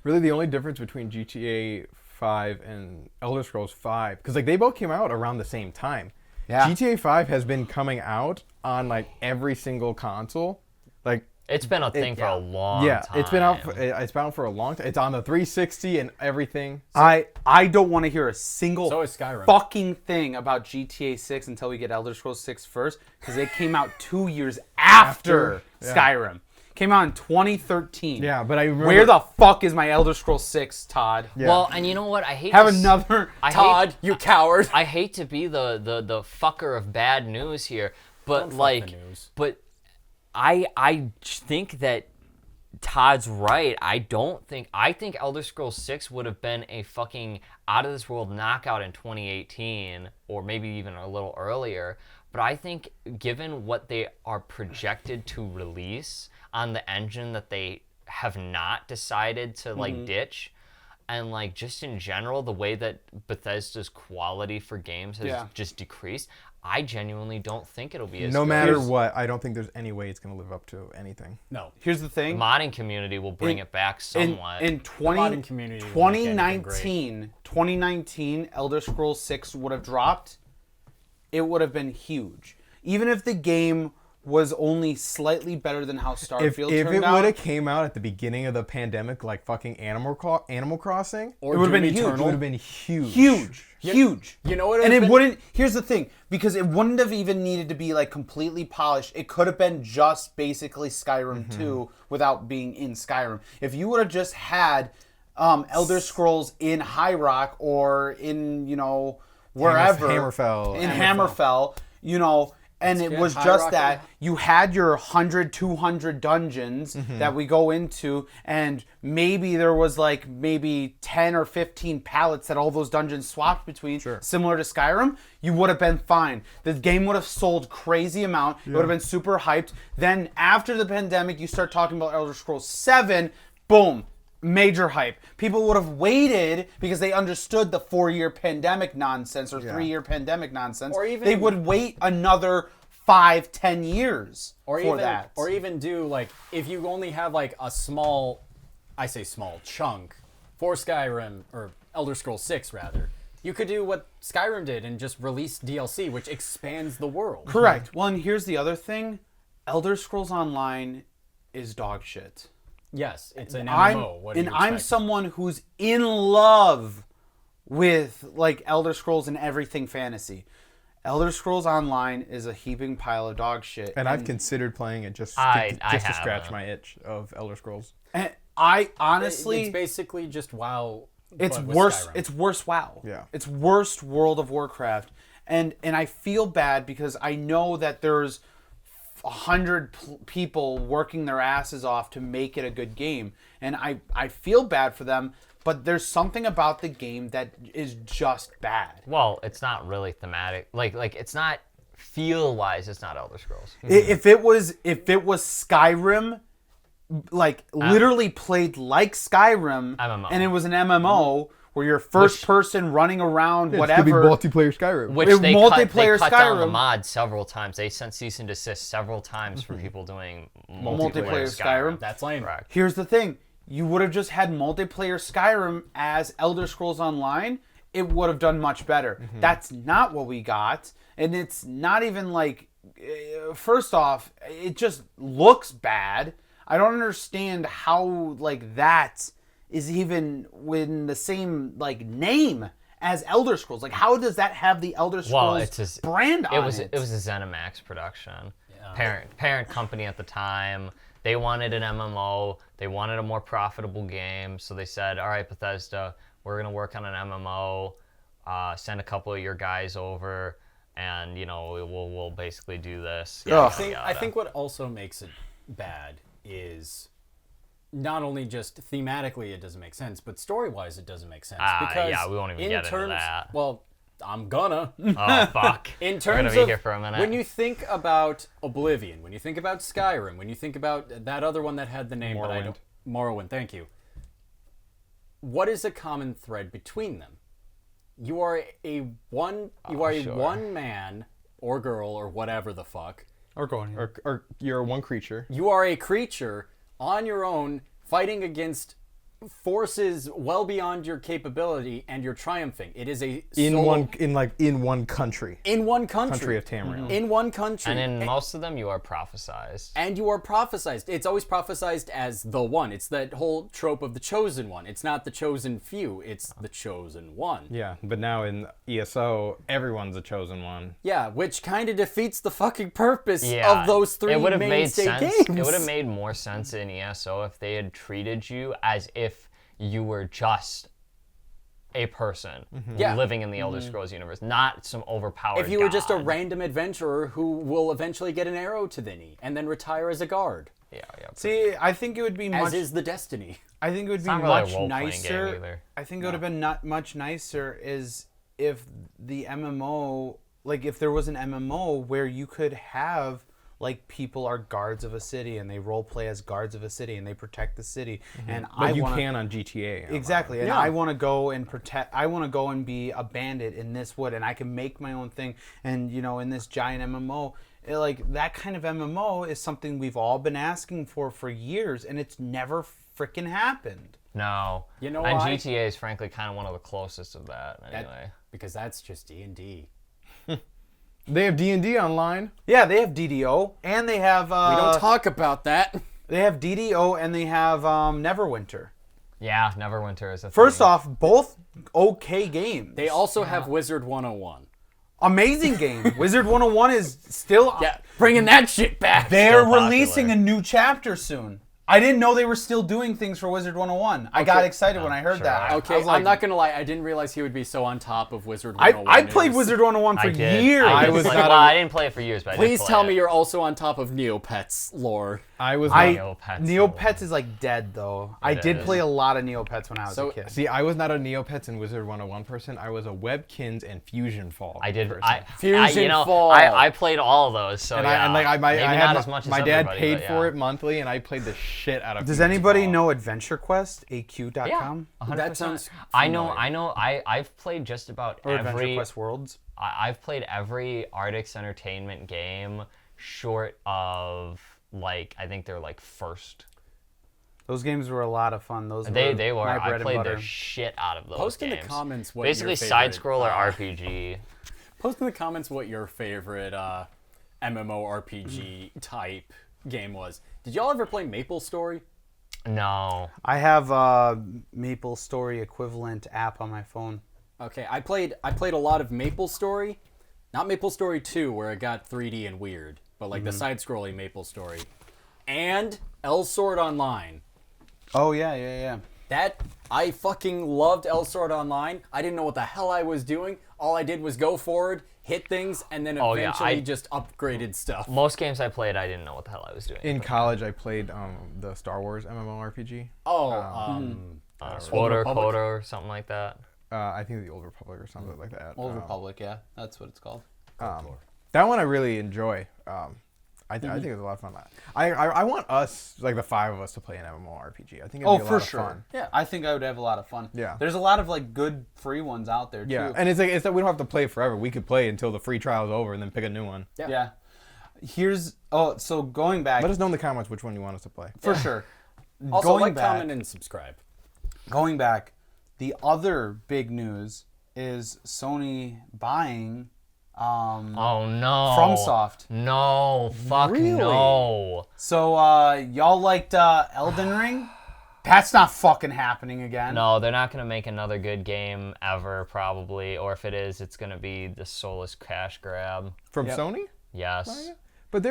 Really, the only difference between GTA 5 and Elder Scrolls 5, because like they both came out around the same time. Yeah. GTA 5 has been coming out on like every single console, like. It's been a thing for a long Yeah, time. it's been out. It's been out for a long time. It's on the 360 and everything. I don't want to hear a single So is Skyrim. fucking thing about GTA 6 until we get Elder Scrolls 6 first, because it came out 2 years after yeah. Skyrim. Came out in 2013. Yeah, but I remember. Where the fuck is my Elder Scrolls 6, Todd? Yeah. Well, and you know what? I hate Have to s- another. I hate- Todd, you coward. I hate to be the fucker of bad news here, but Don't fuck like, the news. but I think that Todd's right. I think Elder Scrolls 6 would have been a fucking out of this world knockout in 2018 or maybe even a little earlier. But I think given what they are projected to release on the engine that they have not decided to like ditch, and like just in general the way that Bethesda's quality for games has Yeah. just decreased, I genuinely don't think it'll be as no good. matter Here's- what, I don't think there's any way it's going to live up to anything. No. Here's the thing. The modding community will bring it back somewhat. In modding community will make anything 2019, Elder Scrolls 6 would have dropped. It would have been huge. Even if the game was only slightly better than how Starfield If turned it out. would have came out at the beginning of the pandemic, like fucking Animal Crossing, Or It would've Doom been huge. it Eternal. would have been huge. Huge. You know what? And would've it been? wouldn't. Here's the thing, because it wouldn't have even needed to be like completely polished. It could have been just basically Skyrim 2 without being in Skyrim. If you would have just had Elder Scrolls in High Rock or in wherever Hammerfell. in Hammerfell, and it get was High just Rock that in- you had your 100, 200 dungeons that we go into, and maybe there was like maybe 10 or 15 pallets that all those dungeons swapped between, similar to Skyrim, you would have been fine. The game would have sold crazy amount. It would have been super hyped. Then after the pandemic, you start talking about Elder Scrolls 7, boom. Major hype. People would have waited because they understood the 4-year pandemic nonsense or 3-year pandemic nonsense. Or even- they would wait another 5-10 years or for even, that. Or even do like, if you only have like a small, I say small chunk for Skyrim or Elder Scrolls 6 rather, you could do what Skyrim did and just release DLC, which expands the world. Correct. Well, and here's the other thing. Elder Scrolls Online is dog shit. Yes, it's an I'm MMO. What do you I'm expect? someone who's in love with like Elder Scrolls and everything fantasy. Elder Scrolls Online is a heaping pile of dog shit. And I've considered playing it just I to scratch haven't. my itch of Elder Scrolls. And I honestly, It's basically just WoW. it's but with worse. Skyrim. It's worse. WoW. Yeah. It's worst World of Warcraft, and I feel bad because I know that there's 100 people working their asses off to make it a good game, and I feel bad for them. But there's something about the game that is just bad. well, it's not really thematic. Like it's not feel wise. It's not Elder Scrolls. If it was Skyrim, like literally played like Skyrim, MMO. and it was an MMO where you're first person running around, It whatever. could be multiplayer Skyrim. Which With they multiplayer cut down the Skyrim. mod several times. They sent cease and desist several times for people doing multiplayer Skyrim. That's lame. Correct. Here's the thing: you would have just had multiplayer Skyrim as Elder Scrolls Online. It would have done much better. That's not what we got, and it's not even like. First off, it just looks bad. I don't understand how like that is even within the same like name as Elder Scrolls. Like, how does that have the Elder Scrolls brand on it? It was a ZeniMax production. Parent company at the time. They wanted an MMO. They wanted a more profitable game. So they said, all right, Bethesda, we're going to work on an MMO. Send a couple of your guys over, and, we'll basically do this. I think what also makes it bad is not only just thematically it doesn't make sense, but story-wise it doesn't make sense. Because we won't even get into that. Well, I'm gonna. Oh, fuck. In We're terms gonna be of here for a minute. when you think about Oblivion, when you think about Skyrim, when you think about that other one that had the name, but I don't. Morrowind. Thank you. What is a common thread between them? You are a one man or girl or whatever the fuck. Or going here. Or you're one creature. You are a creature on your own fighting against forces well beyond your capability, and you're triumphing. It is a In one country. in one Country country. of Tamriel. In one country. and in most of them, you are prophesized. And you are prophesized. It's always prophesized as the one. It's that whole trope of the chosen one. It's not the chosen few. It's the chosen one. Yeah, but now in ESO, everyone's a chosen one. Yeah, which kind of defeats the fucking purpose Yeah, of those three it would have made mainstay sense. games. It would have made more sense in ESO if they had treated you as if you were just a person Yeah. living in the Elder Scrolls universe, not some overpowered If you were just a god. random adventurer who will eventually get an arrow to the knee and then retire as a guard, Yeah. See, I think it would be as much. is the destiny. I think it would be not really a much role-playing game nicer. either. I think it would have been not much nicer is if the MMO, like if there was an MMO where you could have like people are guards of a city and they role play as guards of a city and they protect the city, and But you wanna, can on GTA. exactly, and Yeah. I want to go and protect. I want to go and be a bandit in this wood, and I can make my own thing. And in this giant MMO, like that kind of MMO is something we've all been asking for years, and it's never freaking happened. No. You know and why? GTA is frankly kind of one of the closest of that anyway. Because that's just D&D. They have D&D online. Yeah, they have DDO, and they have We don't talk about that. they have DDO, and they have Neverwinter. Yeah, Neverwinter is a First thing. off, both okay games. They also have Wizard 101. Amazing game. Wizard 101 is still. Yeah, bringing that shit back. They're Still releasing popular. a new chapter soon. I didn't know they were still doing things for Wizard 101. I got excited when I heard sure. that. I Okay, was like, I'm not gonna lie. I didn't realize he would be so on top of Wizard I 101. played It was- Wizard 101 for I did. years. I was play, not well, a- I didn't play it for years, but I did Please play tell it. me you're also on top of Neopets lore. I was Neopets is like dead though. I did is. play a lot of Neopets when I was So- a kid. See, I was not a Neopets and Wizard 101 person. I was a Webkins and Fusion Fall. I did. person. Fusion Fall. I played all of those. So And yeah, I maybe had not my, as much as my dad everybody, paid but for yeah. it monthly, and I played the shit out of. Does Fusion anybody Fall. know Adventure Quest? AQ.com? 100%. That sounds I know. familiar. I've played just about Or Adventure every. Quest Worlds? I've played every Ardix Entertainment game, short of I think they're first. Those games were a lot of fun. Those They were were. my I bread played and the butter. shit out of those Post in the games. comments what Basically, your side favorite, scroller RPG. Post in the comments what your favorite MMORPG type game was. Did y'all ever play Maple Story? No. I have a Maple Story equivalent app on my phone. Okay, I played a lot of Maple Story, not Maple Story 2 where it got 3D and weird, but like the side-scrolling Maple Story, and L Sword Online. Oh yeah. That I fucking loved L Sword Online. I didn't know what the hell I was doing. All I did was go forward, hit things, and then Oh, yeah, eventually I- just upgraded stuff. Most games I played, I didn't know what the hell I was doing. In college, I played the Star Wars MMORPG. SWOTOR, Republic? KOTOR, or something like that. I think the Old Republic or something like that. Old Republic, yeah, that's what it's called. That one I really enjoy. I think it's a lot of fun. I want us, like the 5 of us, to play an MMORPG. I think it'd Oh, be a for lot of sure. fun. Yeah, I think I would have a lot of fun. Yeah. There's a lot of like good free ones out there too. Yeah, and it's that we don't have to play forever. We could play until the free trial is over and then pick a new one. Yeah. So going back Let us know in the comments which one you want us to play. for sure. Also, going like, back, comment, and subscribe. Going back, the other big news is Sony buying Oh no. FromSoft. No, fuck Really? no. So y'all liked Elden Ring? That's not fucking happening again. No, they're not gonna make another good game ever, probably. Or if it is, it's gonna be the soulless cash grab. From Yep. Sony? Yes. But the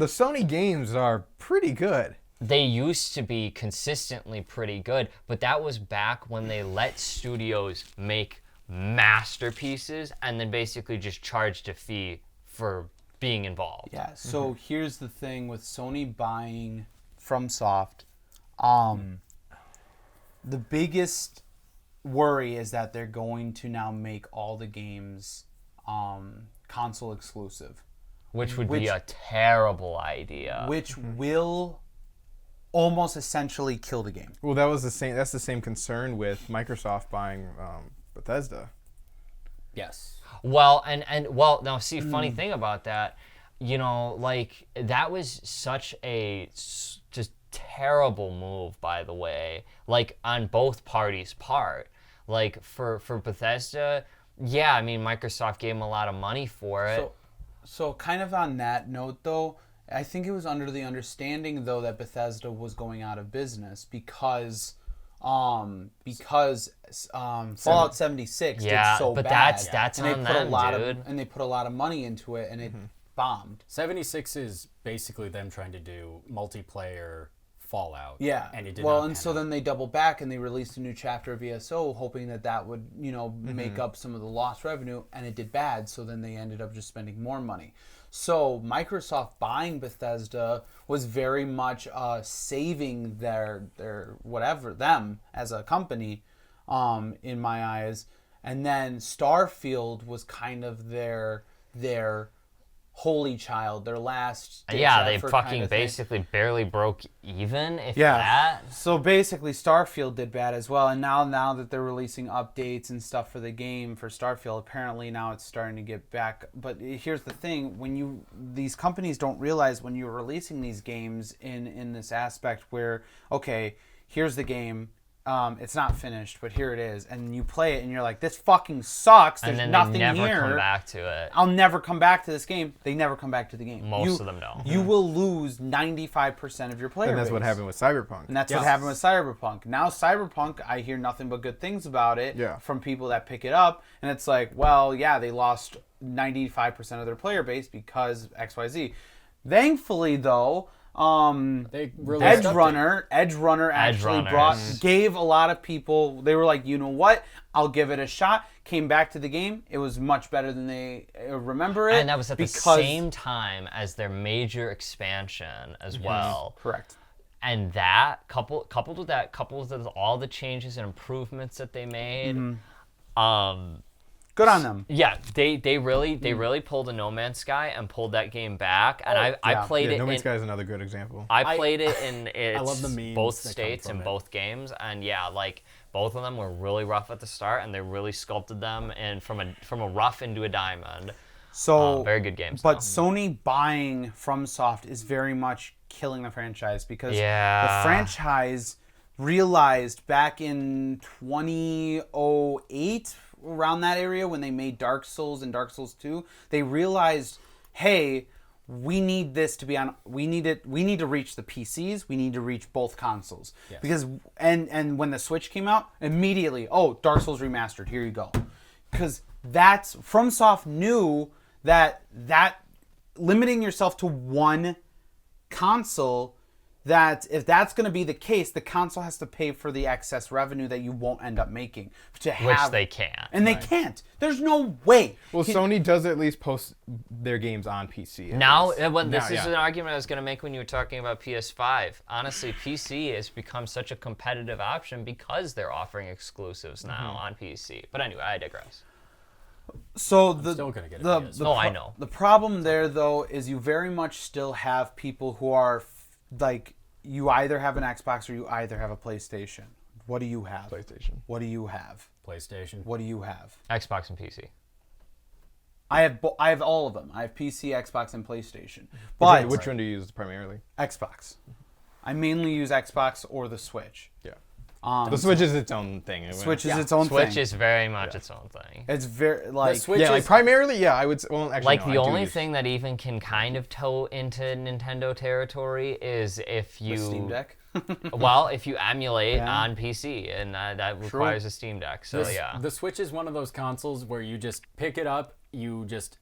Sony games are pretty good. They used to be consistently pretty good, but that was back when they let studios make masterpieces and then basically just charged a fee for being involved. Yeah, so here's the thing with Sony buying FromSoft. The biggest worry is that they're going to now make all the games console exclusive, Which would be a terrible idea. which will almost essentially kill the game. Well, that's the same concern with Microsoft buying Bethesda. Yes. Well, well, now see, funny thing about that, like that was such a just terrible move, by the way, like on both parties' part. Like for Bethesda, yeah, I mean Microsoft gave them a lot of money for it. So kind of on that note, though, I think it was under the understanding, though, that Bethesda was going out of business because Fallout 76 Yeah, did so but bad. that's and they on put a them, lot dude. and they put a lot of money into it, and it bombed. 76 is basically them trying to do multiplayer Fallout. Yeah. And it did well, not and pan so out. then they doubled back and they released a new chapter of ESO, hoping that would, make up some of the lost revenue, and it did bad. So then they ended up just spending more money. So Microsoft buying Bethesda was very much saving their them as a company, in my eyes. And then Starfield was kind of their holy child, their last ditch Yeah, they effort fucking kind of thing. basically barely broke even, if that. So basically, Starfield did bad as well, and now that they're releasing updates and stuff for the game for Starfield, apparently now it's starting to get back. But here's the thing: these companies don't realize when you're releasing these games in this aspect where, okay, here's the game. It's not finished, but here it is, and you play it, and you're like, "This fucking sucks." There's And then nothing they never here. come back to it. I'll never come back to this game. They never come back to the game. Most of them don't. You will lose 95% of your player And that's base. what happened with Cyberpunk. And that's what happened with Cyberpunk. Now Cyberpunk, I hear nothing but good things about it from people that pick it up. And it's like, well, yeah, they lost 95% of their player base because XYZ. Thankfully, though, They released Edge Runner actually Runners. gave a lot of people, they were like, you know what, I'll give it a shot. Came back to the game. It was much better than they remember it. And that was at the same time as their major expansion as well. Correct. And that coupled with all the changes and improvements that they made, Good on them. yeah, they really pulled a No Man's Sky and pulled that game back. And I played it. No Man's in, Sky is another good example. I played it in its love the memes both that come states from in it. both games, and yeah, like both of them were really rough at the start, and they really sculpted them and from a rough into a diamond. So Very good games. But though. Sony buying FromSoft is very much killing the franchise because Yeah. the franchise realized back in 2008, around that area, when they made Dark Souls and Dark Souls 2, they realized, hey, we need this to be on. We need to reach the PCs. We need to reach both consoles. Yes. Because and when the Switch came out, immediately, Dark Souls remastered. Here you go. Because that's FromSoft knew that limiting yourself to one console, that if that's going to be the case, the console has to pay for the excess revenue that you won't end up making. Which they can't. And they can't. There's no way. Well, Sony does at least post their games on PC. Now, at least. this Now, is an argument I was going to make when you were talking about PS5. Honestly, PC has become such a competitive option because they're offering exclusives now on PC. But anyway, I digress. So the still gonna get a the, PS. the Oh, I know. The problem there though is you very much still have people who are like you either have an Xbox or you either have a PlayStation. What do you have? PlayStation. What do you have? PlayStation. What do you have? Xbox and PC. I have all of them. I have PC, Xbox, and PlayStation. But Which one do you use primarily? Xbox. I mainly use Xbox or the Switch. Yeah. Um, The Switch is its own thing. Switch is its own Switch thing. is very much its own thing. It's very like Switch Yeah, like is- primarily, yeah, I would say, well, actually, Like no, the I do only use- thing that even can kind of toe into Nintendo territory is if the you Steam Deck. well, if you emulate Yeah. on PC, and that requires a Steam Deck. So yeah, The Switch is one of those consoles where you just pick it up, you just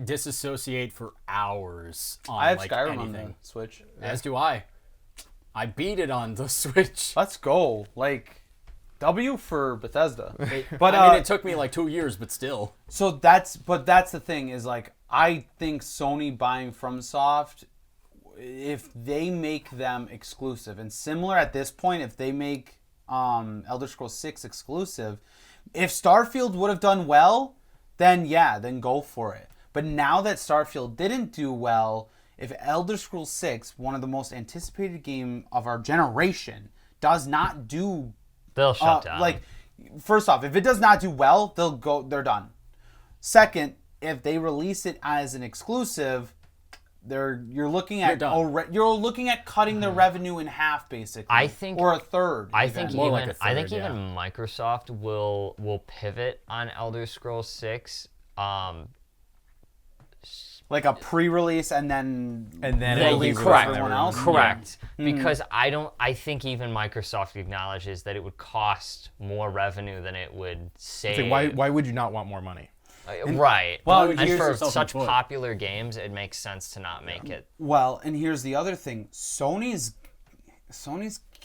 disassociate for hours on I have like Skyrim on anything. the Switch. As do I. I beat it on the Switch. Let's go. Like W for Bethesda. But But I mean, it took me like 2 years, but still. so that's the thing is like I think Sony buying FromSoft, if they make them exclusive and similar at this point, if they make Elder Scrolls 6 exclusive, if Starfield would have done well, then yeah, then go for it. But now that Starfield didn't do well, if Elder Scrolls 6, one of the most anticipated game of our generation, does not do they'll shut down. like, first off, if it does not do well, they're done. Second, if they release it as an exclusive, you're looking at done. you're looking at cutting the revenue in half, basically. I think- or a third. I even. think More even like a I think third, even Microsoft will pivot on Elder Scrolls 6. like a pre-release and then Then release you- for correct. everyone else. Correct. Because I think even Microsoft acknowledges that it would cost more revenue than it would save. It's like, why would you not want more money? Right. Well, and here's for yourself in such foot. popular games, it makes sense to not make it. Well, and here's the other thing. Sony's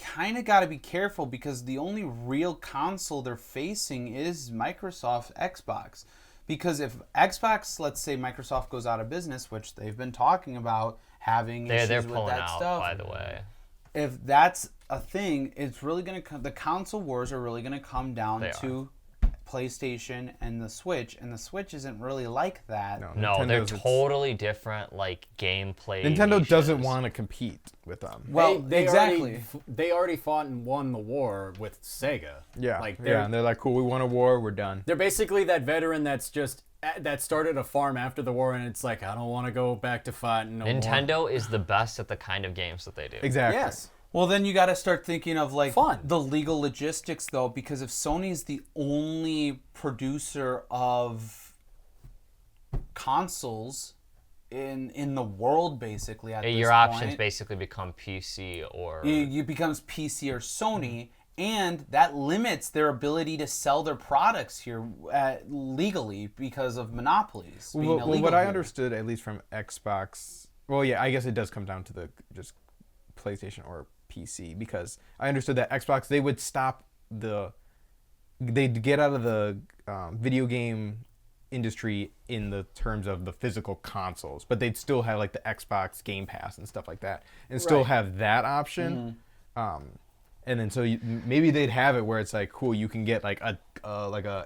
kind of got to be careful because the only real console they're facing is Microsoft Xbox. Because if Xbox, let's say Microsoft goes out of business, which they've been talking about having They're issues with pulling that out, stuff. by the way. If that's a thing, it's really going to come. The console wars are really going to come down They to PlayStation and the Switch, and the Switch isn't really like that. No, they're Nintendo's- totally different, like gameplay. Nintendo doesn't niches. want to compete with them. Well, they exactly. They already fought and won the war with Sega. Yeah, Like and they're like, cool, we won a war, we're done. they're basically that veteran that's just that started a farm after the war, and it's like I don't want to go back to fighting no more. Nintendo is the best at the kind of games that they do. Exactly. Yes. Well, then you got to start thinking of like Fun. the legal logistics, though, because if Sony's the only producer of consoles in the world, basically at Your this options point, basically become PC or it becomes PC or Sony, and that limits their ability to sell their products here legally because of monopolies. Being Well, illegal what I here. understood, at least from Xbox, well, yeah, I guess it does come down to the just PlayStation or PC, because I understood that Xbox, they would stop they'd get out of the video game industry in the terms of the physical consoles, but they'd still have like the Xbox Game Pass and stuff like that, and still Right. have that option. And then so maybe they'd have it where it's like, cool, you can get like a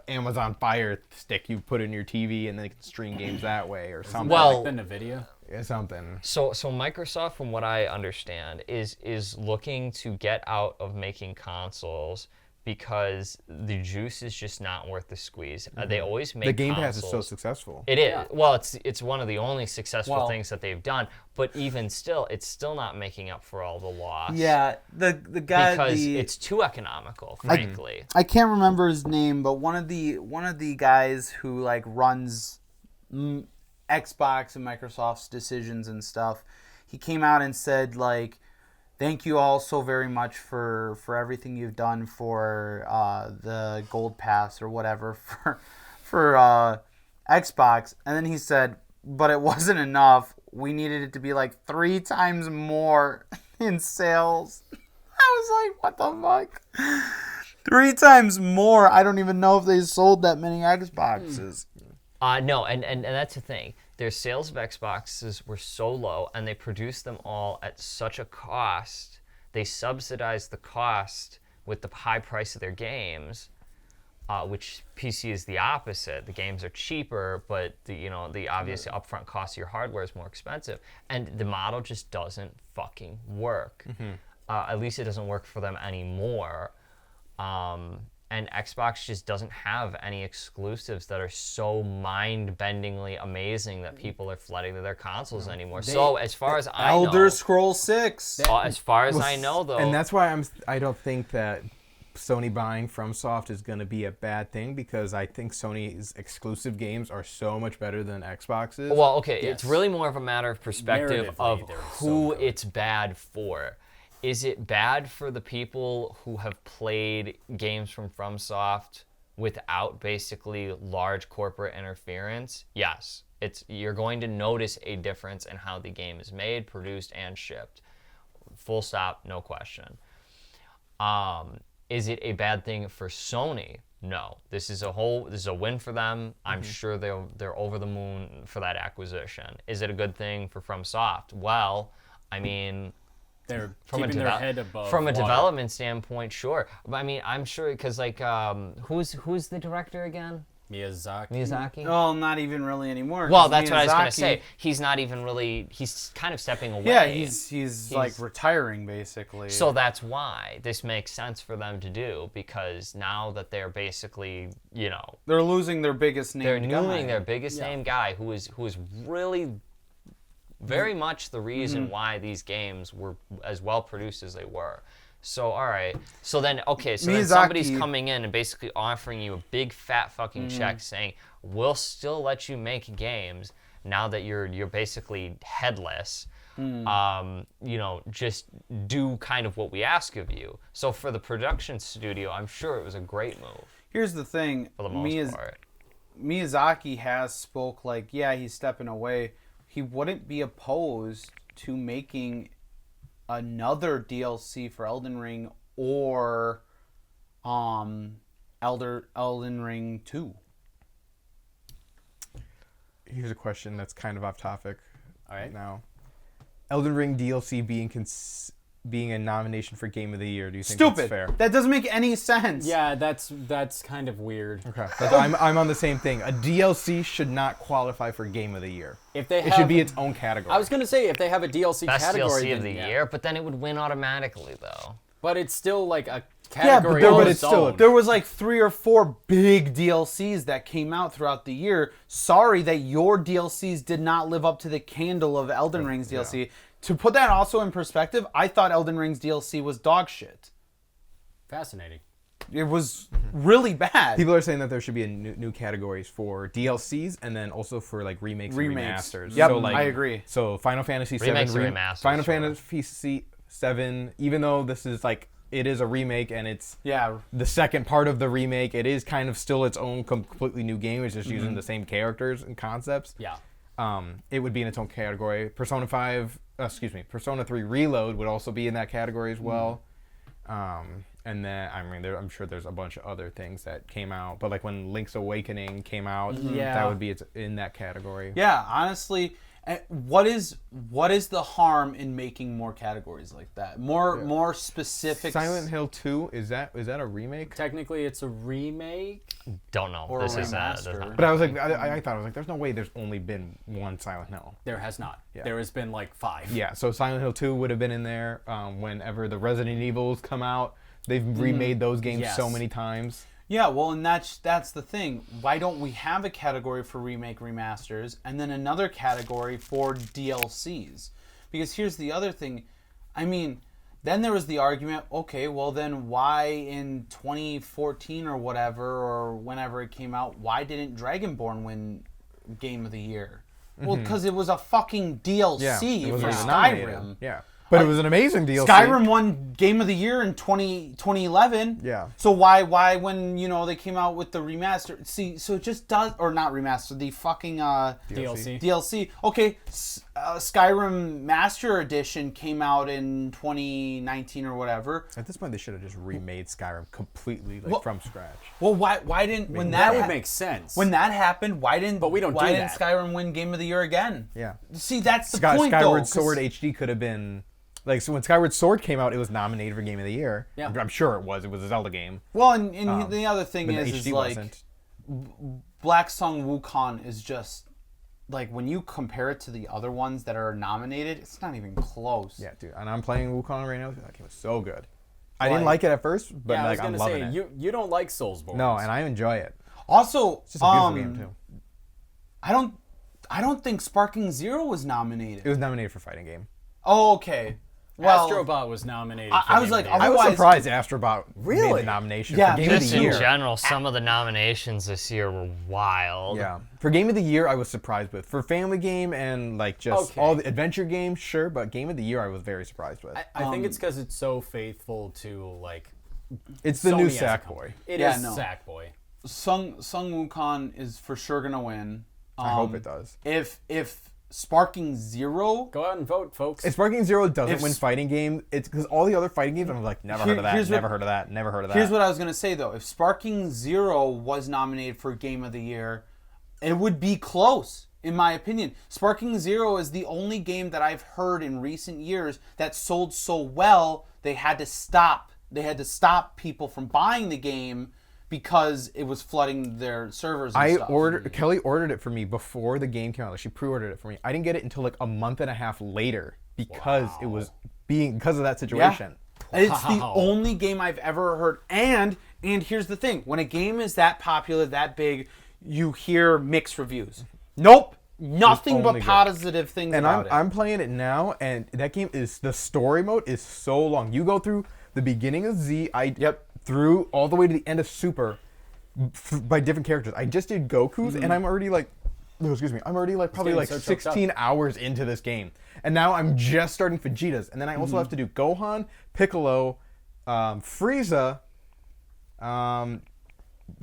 Amazon Fire Stick you put in your TV, and then you can stream games that way or something. Well- Like the Nvidia. Yeah, something. So Microsoft, from what I understand, is looking to get out of making consoles because the juice is just not worth the squeeze. They always make The Game Pass is so consoles- successful. It is. Yeah. Well, it's one of the only successful Well- things that they've done. But even still, it's still not making up for all the loss. Yeah, the guy Because the, it's too economical, frankly. I can't remember his name, but one of the guys who like runs Xbox and Microsoft's decisions and stuff, he came out and said like, "Thank you all so very much for everything you've done for the Gold Pass or whatever for Xbox." And then he said, "But it wasn't enough. We needed it to be like 3 times more in sales." I was like, "What the fuck?" 3 times more. I don't even know if they sold that many Xboxes. No, and that's the thing. Their sales of Xboxes were so low, and they produced them all at such a cost. They subsidized the cost with the high price of their games. which PC is the opposite. The games are cheaper, but the obvious upfront cost of your hardware is more expensive, and the model just doesn't fucking work. At least it doesn't work for them anymore. And Xbox just doesn't have any exclusives that are so mind-bendingly amazing that people are flooding to their consoles anymore. So as far as I know, Elder Scrolls 6. as far as I know, though, And that's why I don't think that Sony buying FromSoft is going to be a bad thing, because I think Sony's exclusive games are so much better than Xbox's. well, okay, Yes. it's really more of a matter of perspective of Narratively, they're who so good. it's bad for. Is it bad for the people who have played games from FromSoft without basically large corporate interference? Yes. You're going to notice a difference in how the game is made, produced, and shipped. Full stop, no question. Is it a bad thing for Sony? No. This is a win for them. I'm sure they're over the moon for that acquisition. Is it a good thing for FromSoft? Well, I mean, They're from keeping their head above from a water. development standpoint, sure. But I mean, I'm sure because who's the director again? Miyazaki. Well, not even really anymore. Well, 'cause that's what I was gonna Miyazaki- say. He's not even really. He's kind of stepping away. Yeah, he's like retiring basically. So that's why this makes sense for them to do, because now that they're basically, they're losing their biggest name. they're guy. losing their biggest name guy, who is really very much the reason why these games were as well produced as they were. So all right, so then somebody's coming in and basically offering you a big fat fucking check, saying we'll still let you make games now that you're basically headless. Just do kind of what we ask of you. So for the production studio, I'm sure it was a great move Here's the thing. for the most part. Miyazaki has spoke like, yeah, he's stepping away. He wouldn't be opposed to making another DLC for Elden Ring or Elden Ring 2. Here's a question that's kind of off topic. All right. Now, Elden Ring DLC being a nomination for Game of the Year. Do you think that's Stupid. fair? That doesn't make any sense. Yeah, that's kind of weird. Okay. I'm on the same thing. A DLC should not qualify for Game of the Year. If they It should be its own category. I was gonna say if they have a DLC Best category, DLC of then the yeah. year, but then it would win automatically though. But it's still like a Yeah, category. but on it's its still own. There was like 3 or 4 big DLCs that came out throughout the year. Sorry that your DLCs did not live up to the candle of Elden Ring's DLC. To put that also in perspective, I thought Elden Ring's DLC was dog shit. Fascinating. It was really bad. People are saying that there should be a new categories for DLCs and then also for like remakes and remasters. Yep, So, like, I agree. So Final Fantasy VII, Remakes and remasters, Final sure. Fantasy VII, even though this is like it is a remake and it's Yeah. the second part of the remake, it is kind of still its own completely new game. It's just using the same characters and concepts. Yeah. It would be in its own category. Persona 3 Reload would also be in that category as well. And then, I'm sure there's a bunch of other things that came out. But like when Link's Awakening came out, Yeah. that would be in that category. Yeah, honestly, what is the harm in making more categories like that? More specific. Silent Hill 2, is that a remake? Technically, it's a remake. Don't know. Or a This is remaster. But I was like, I thought, there's no way there's only been one Silent Hill. There has not. Yeah. There has been like 5. Yeah, so Silent Hill 2 would have been in there. Whenever the Resident Evils come out, they've remade those games so Yes. many times. Yeah, well, and that's the thing. Why don't we have a category for remake remasters and then another category for DLCs? Because here's the other thing. I mean, then there was the argument, okay, well then why in 2014 or whatever, or whenever it came out, why didn't Dragonborn win Game of the Year? Well, because it was a fucking DLC it for wasn't even nominated. Skyrim. Yeah. But it was an amazing DLC. Skyrim won Game of the Year in 2011. Yeah. So why when they came out with the remaster? See, so it just does, or not remaster, the fucking DLC. DLC. Okay, Skyrim Master Edition came out in 2019 or whatever. At this point, they should have just remade Skyrim completely Well- from scratch. Well, why didn't when That that would make sense. when that happened? Why didn't? But we don't Why do didn't that. Skyrim win Game of the Year again? Yeah. See, that's the point, though. Skyward 'cause- Sword HD could have been Like, so when Skyward Sword came out, it was nominated for Game of the Year. Yeah. I'm sure it was. It was a Zelda game. Well, and the other thing But the is HD like wasn't. Black Song Wukong is just like when you compare it to the other ones that are nominated, it's not even close. Yeah, dude. And I'm playing Wukong right now. That game was so good. I didn't Like- like it at first, but Yeah, I was like I'm gonna loving say it. you don't like Soulsborne. No, and I enjoy it. Also, It's just a beautiful game too. I don't think Sparking Zero was nominated. It was nominated for fighting game. Oh, okay. Well, Astrobot was nominated. I for was Game like, of the Year. I was Otherwise- surprised Astrobot made Really? the nomination Yeah, for Game Just of the in Year. general, some of the nominations this year were wild. Yeah, for Game of the Year, I was surprised with. For Family Game and like just Okay. all the adventure games, sure, but Game of the Year, I was very surprised with. I think it's because it's so faithful to like. It's the Sony new as a Sackboy. It Yeah, is no. Sackboy. Sung Wukong is for sure gonna win. I hope it does. If Sparking Zero, Go out and vote, folks. If Sparking Zero doesn't If- win fighting game, it's because all the other fighting games, I'm like, never Here- heard of that, here's what- never heard of that, never heard of that. here's what I was gonna say though: if Sparking Zero was nominated for Game of the Year, it would be close, in my opinion. Sparking Zero is the only game that I've heard in recent years that sold so well they had to stop. They had to stop people from buying the game because it was flooding their servers. And stuff. Kelly ordered it for me before the game came out. Like, she pre-ordered it for me. I didn't get it until like a month and a half later because it was because of that situation. It's the Wow. only game I've ever heard. And here's the thing: when a game is that popular, that big, you hear mixed reviews. Nope, nothing but only good. positive things And about it. I'm playing it now, and that game is the story mode is so long. You go through the beginning of Z, through all the way to the end of Super, by different characters. I just did Goku's, and I'm already like, I'm already like probably getting like so choked up. 16 hours into this game, and now I'm just starting Vegeta's, and then I also have to do Gohan, Piccolo, Frieza,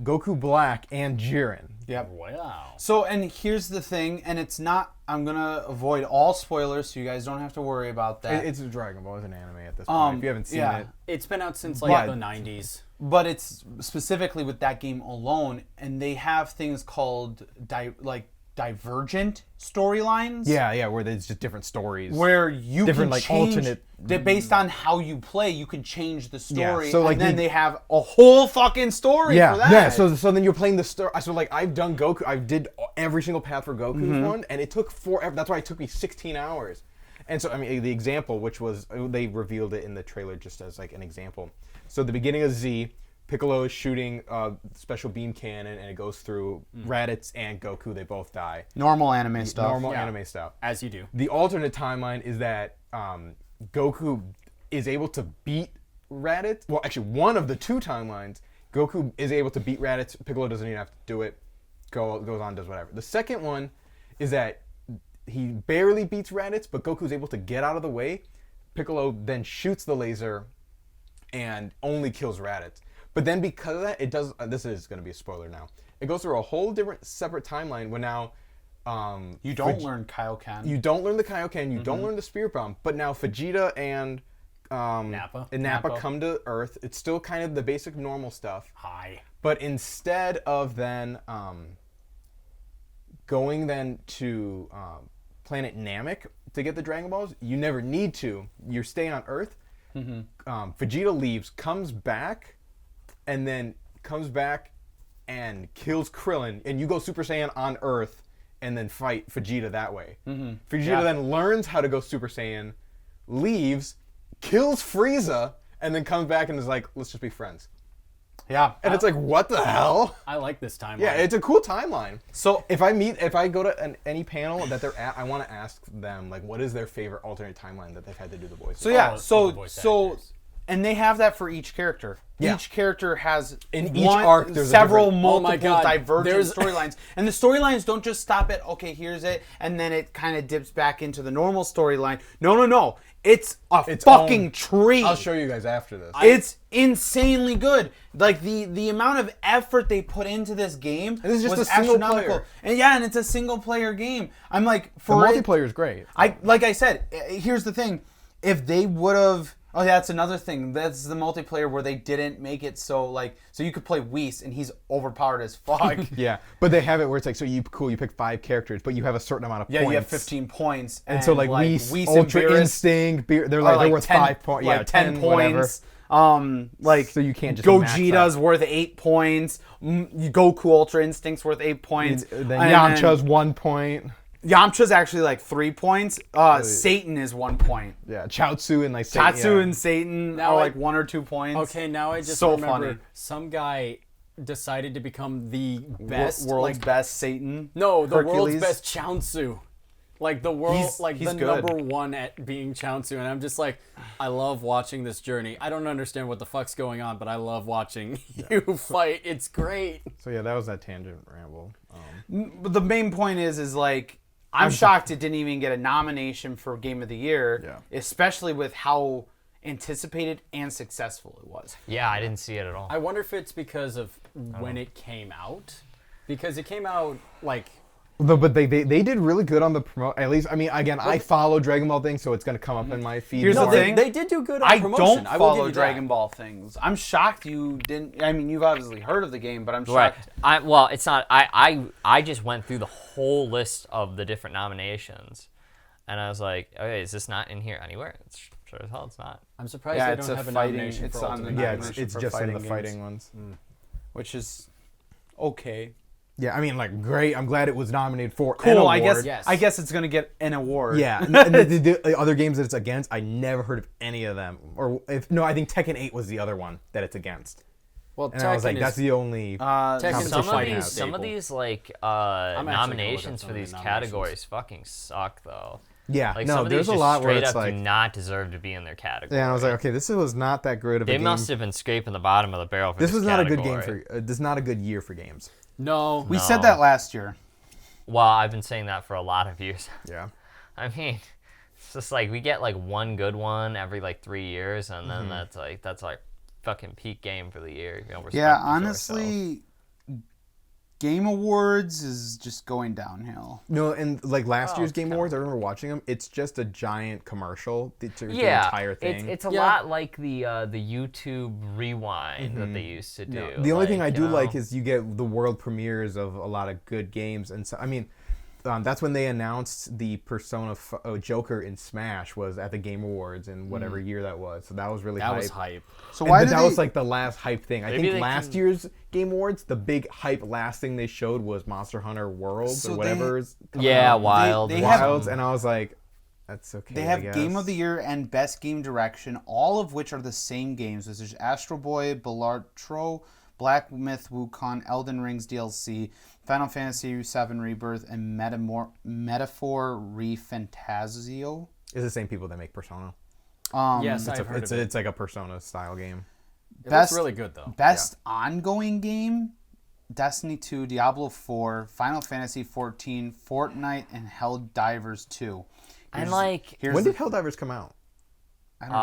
Goku Black, and Jiren. Yep. Wow. So, and here's the thing, and it's not. I'm gonna avoid all spoilers, so you guys don't have to worry about that. It's a Dragon Ball, it's an anime at this point. If you haven't seen it, It's been out since like But- the 90s. But it's specifically with that game alone, and they have things called divergent storylines. yeah, where there's just different stories. Where you Different, can like, change, alternate- based on how you play, you can change the story. Yeah, so, like, and then the- they have a whole fucking story for that. Yeah. So then you're playing the story. So like I've done Goku. I did every single path for Goku's Mm-hmm. one, and it took forever. That's why it took me 16 hours. And so I mean the example, which was they revealed it in the trailer just as like an example. So the beginning of Z, Piccolo is shooting a special beam cannon, and it goes through Raditz and Goku. They both die. normal anime stuff. Normal Yeah. anime style. As you do. The alternate timeline is that Goku is able to beat Raditz. Well, actually, one of the two timelines, Goku is able to beat Raditz. Piccolo doesn't even have to do it. Goes on, does whatever. The second one is that he barely beats Raditz, but Goku's able to get out of the way. Piccolo then shoots the laser and only kills Raditz. But then because of that, it does. This is going to be a spoiler now. It goes through a whole different separate timeline where now. You don't learn Kaioken. You don't learn the Kaioken, you don't learn the Spirit Bomb, but now Vegeta and Nappa. Nappa come to Earth. It's still kind of the basic normal stuff, Hi. but instead of then going then to planet Namek to get the Dragon Balls, you never need to. You're staying on Earth. Vegeta leaves, comes back, and then comes back and kills Krillin, and you go Super Saiyan on Earth and then fight Vegeta that way. Vegeta then learns how to go Super Saiyan, leaves, kills Frieza, and then comes back and is like, let's just be friends. yeah. And it's like, what the hell? I like this timeline. Yeah, it's a cool timeline. So If I go to any panel that they're at, I want to ask them, like, what is their favorite alternate timeline that they've had to do the voice? So yeah, Oh, so the voice so, actors. and they have that for each character. Yeah. Each character has In each arc, there's a several different- Oh my multiple God, divergent there's- storylines, and the storylines don't just stop at okay, here's it, and then it kind of dips back into the normal storyline. No, it's a Its fucking own- tree. I'll show you guys after this. It's insanely good. Like the amount of effort they put into this game this is just was a single astronomical. player. And it's a single player game. I'm like the for it, multiplayer is great. like I said, here's the thing: if they would have Oh, yeah, that's another thing. That's the multiplayer where they didn't make it so you could play Whis and he's overpowered as fuck. Yeah, but they have it where it's like, so you pick 5 characters, but you have a certain amount of points. Yeah, you have 15 points. And so like Whis Whis, and Ultra Beerus Instinct, they're are they're worth 10 5 points. Yeah, 10 whatever. points. So you can't just max Gogeta's out. worth 8 points. Goku Ultra Instinct's worth 8 points. Then And Yamcha's 1 point. Yamcha's actually like 3 points. Satan is 1 point. Yeah, Chaozu and like Tatsu and Satan Now are I- like 1 or 2 points. Okay, now I just So remember funny. some guy decided to become the best World's best Satan. No, the Hercules. world's best Chaozu. Like the world, He's the good. number one at being Chaozu, and I'm just like, I love watching this journey. I don't understand what the fuck's going on, but I love watching you fight. It's great. So yeah, that was that tangent ramble. But the main point is like, I'm shocked it didn't even get a nomination for Game of the Year, Yeah. especially with how anticipated and successful it was. Yeah, I didn't see it at all. I wonder if it's because of when it came out, because it came out like. But they did really good on the promote. At least, I mean, again, I follow Dragon Ball things, so it's gonna come up in my feed. Here's the more. thing. They did do good on I promotion. don't I will give follow you Dragon that. Ball things. I'm shocked you didn't. I mean, you've obviously heard of the game, but I'm Right. shocked. Well, it's not. I just went through the whole list of the different nominations, and I was like, okay, is this not in here anywhere? It's sure as hell it's not. I'm surprised Yeah, they it's don't a have a fighting- nomination it's for on the Ultimate Yeah, Nomination. it's for just in the fighting fighting games. ones. Which is okay. Yeah, I mean, like, great. I'm glad it was nominated for an Cool. I award. guess. Yes. I guess it's gonna get an award. Yeah, and the other games that it's against, I never heard of any of them. Or if no, I think Tekken 8 was the other one that it's against. Well, And I was Tekken like, is- that's the only. Tekken's a Some of fighting these, some of staple. these like actually gonna look up nominations some for of the these nominations. categories fucking suck though. Yeah, Like no, some of there's these a just lot where straight it's up like. do not deserve to be in their category. Yeah, and I was like, okay, this was not that great of a They game. must have been scraping the bottom of the barrel for This was not a good category. game for. This is not a good year for games. No. We No. said that last year. Well, I've been saying that for a lot of years. Yeah. I mean, it's just like we get like one good one every like 3 years, and then that's like fucking peak game for the year. You know, we're Yeah, stuck with ourselves. honestly, Game Awards is just going downhill. No, and like last year's it's Game kinda- Awards, I remember watching them. It's just a giant commercial. The Yeah, entire thing. it's a Yeah. lot like the YouTube Rewind that they used to do. The only thing I do you know? like is you get the world premieres of a lot of good games, and so I mean, that's when they announced the Persona Joker in Smash was at the Game Awards in whatever year that was. So that was really That hype. was hype. So And why but did that they? was like the last hype thing. I Maybe think they last can- year's Game Awards, the big hype last thing they showed was Monster Hunter Worlds So or they- whatever. is coming Yeah, out. Wild. they have- Wilds, and I was like, that's okay. They I have Game guess. of the Year and Best Game Direction, all of which are the same games. This is Astro Boy, Balatro, Black Myth Wukong, Elden Rings DLC, Final Fantasy VII Rebirth, and Metaphor ReFantazio. It's the same people that make Persona. Yes, It's, I've heard it's, of it. it's like a Persona style game. It Best- looks really good though. Best ongoing game: Destiny 2, Diablo 4, Final Fantasy 14, Fortnite, and Helldivers 2. And like Here's When the- did Helldivers come out? I don't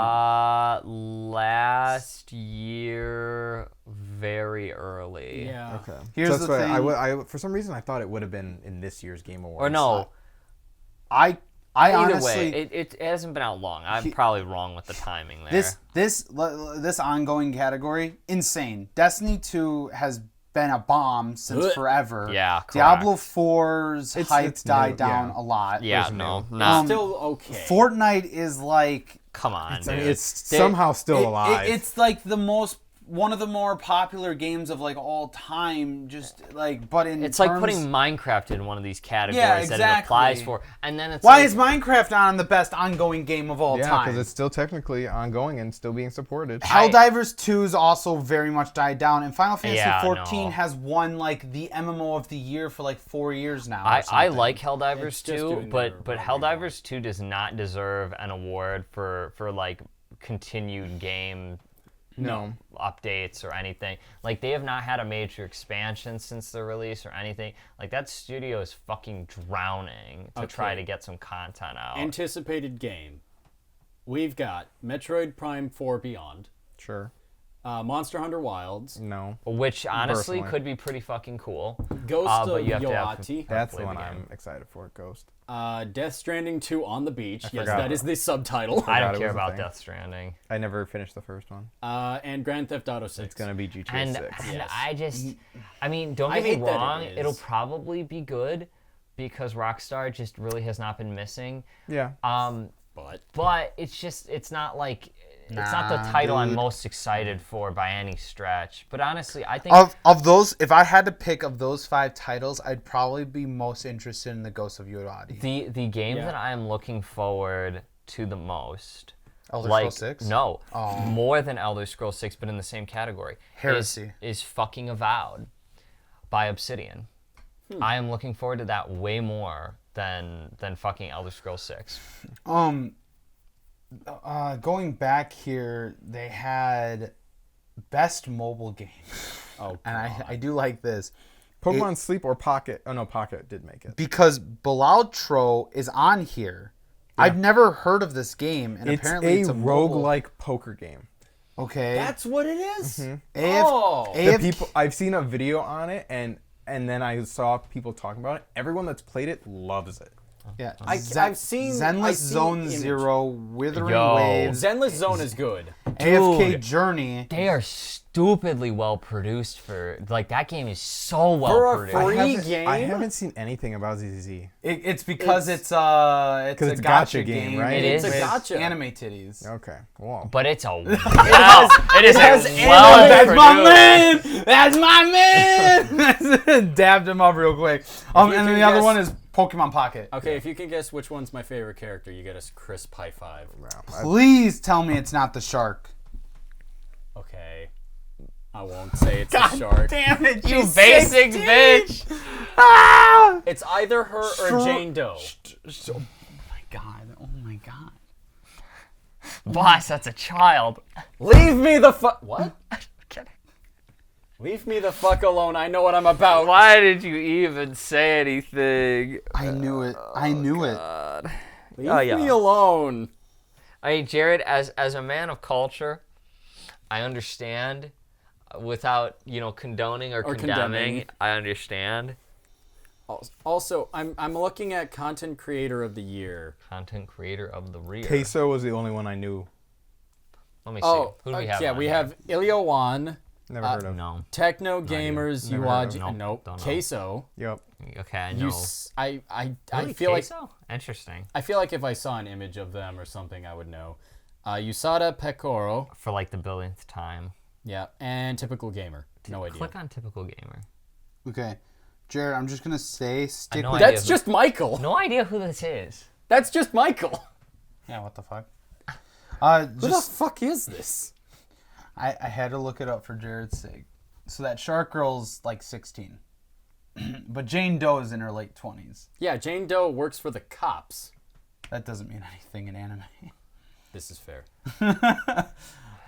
know. last year, very early. Yeah. Okay. Here's so that's the why thing. I for some reason I thought it would have been in this year's Game Awards. Or no, I either honestly way, it hasn't been out long. I'm probably wrong with the timing there. this ongoing category insane. Destiny 2 has been a bomb since Ugh. forever. Yeah, correct. Diablo 4's hype it's died new, down yeah. a lot. yeah, no, not. Still okay. Fortnite is like Come on, I dude. mean, it's somehow still alive. it's like one of the more popular games of like all time. Just like, but in It's like terms- putting Minecraft in one of these categories Yeah, that it applies exactly. for, and then it's Why like, is Minecraft on the best ongoing game of all yeah, time? because it's still technically ongoing and still being supported. Helldivers 2's also very much died down, and Final Fantasy Yeah, 14 no. has won like the MMO of the year for like 4 years now. or I something. like It's Helldivers just 2, doing but their Helldivers 2 does not deserve an award for like continued game No. updates or anything. Like, they have not had a major expansion since their release or anything. Like, that studio is fucking drowning to try Okay. to get some content out. Anticipated game. We've got Metroid Prime 4 Beyond, Sure. Monster Hunter Wilds, No. Which honestly Personally. could be pretty fucking cool. Ghost But of you have to have- Yoati, That's play the the one game. I'm excited for, Ghost. Death Stranding 2 on the beach. Yes, forgot. that is the subtitle. I forgot don't it care was a about thing. Death Stranding. I never finished the first one. And Grand Theft Auto 6. It's going to be GTA And, 6. and Yes. I just, I mean, don't I get me hate that it wrong, is. it'll probably be good because Rockstar just really has not been missing. Yeah. But It's just, it's not like, it's not the Nah, title I'm dude. most excited for by any stretch. But honestly, I think Of those, if I had to pick of those 5 titles, I'd probably be most interested in the Ghost of Yoati. the game Yeah. that I am looking forward to the most, Elder like Scrolls 6? no, Oh. more than Elder Scrolls 6, but in the same category, Heresy. is fucking Avowed by Obsidian. I am looking forward to that way more than fucking Elder Scrolls 6. Going back here, they had best mobile game. oh, And I do like this. Pokemon Sleep or Pocket? Oh, no, Pocket did make it. Because Balatro is on here. I've never heard of this game, and It's apparently it's a a mobile. roguelike poker game. Okay. that's what it is? AF, Oh. The AF, people I've seen a video on it, and then I saw people talking about it. Everyone that's played it loves it. yeah. I've seen- Zenless I've seen Zone image. Zero, Withering Yo. Waves, Zenless Zone is good. AFK Journey. They are stupidly well produced for like that game is so well For a produced. free- I haven't- game? I haven't seen anything about ZZZ. It's because It's- it's a it's a gotcha gacha game, right? It It's is. a gotcha. Anime titties. Okay. Wow. But it's a wow. It is has a anime. well That's my produced. man. That's my man. Dabbed him up real quick. And then can the other guess- one is Pokemon Pocket. Okay, if you can guess which one's my favorite character, you get a crisp high 5. Please tell me it's not the shark. Okay. I won't say it's a shark. Damn it, You basic bitch. Ah! It's either her or Jane Doe. Oh my god. Oh my god. Boss, that's a child. Leave me the fuck. What? Leave me the fuck alone. I know what I'm about. Why did you even say anything? I knew it. I knew it. Leave Oh, yeah. me alone. I mean, Jared, as a man of culture, I understand without, condoning or condemning. condemning. I understand. Also, I'm looking at content creator of the year. Content creator of the rear. Queso was the only one I knew. Let me see. Oh, Who do we have? yeah, on we here? have Ilio1, Never heard of. No. Techno Gamers, Never heard of. Uaji, Nope, nope, don't know. Queso. Yep. Okay, I You, know. I feel like Interesting. I feel like if I saw an image of them or something, I would know. USADA Pecoro, For like the billionth time. yeah, and Typical Gamer. No idea. Click on typical gamer. Okay. Jared, I'm just gonna say stick know with idea. That's just Michael. No idea who this is. That's just Michael. Yeah, what the fuck? Who the Just fuck is this? I had to look it up for Jared's sake. So that Shark Girl's like 16. But Jane Doe is in her late 20s. Yeah, Jane Doe works for the cops. That doesn't mean anything in anime. This is fair.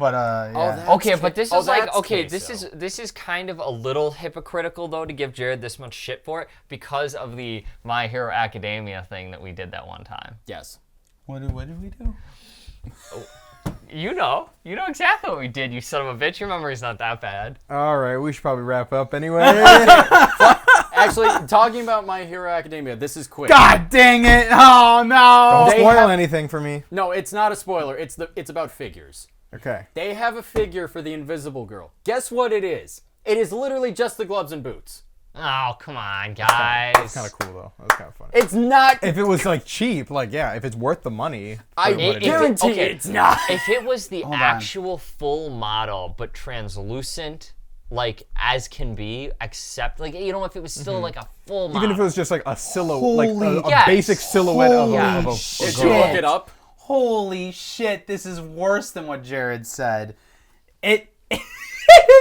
But yeah. that's Okay, but this oh, is like that's okay, Queso. this is kind of a little hypocritical though to give Jared this much shit for it because of the My Hero Academia thing that we did that one time. Yes. What did we do? You know exactly what we did, you son of a bitch. Your memory's not that bad. All right, we should probably wrap up anyway. Actually, talking about My Hero Academia, this is quick. God dang it! Oh no! Don't They spoil have- anything for me. No, it's not a spoiler. It's about figures. Okay. They have a figure for the Invisible Girl. Guess what it is? It is literally just the gloves and boots. Oh, come on, guys. That's kind of cool though. That's kind of funny. It's not. If it was like cheap, like yeah, if it's worth the money. I for what it is. guarantee okay. it's not. If it was the on. actual full model but translucent, like as can be, except like if it was still like a full model. Even if it was just like a silhouette, like a Yes. basic silhouette of Holy a shit. Did you look it up? Holy shit! This is worse than what Jared said. It.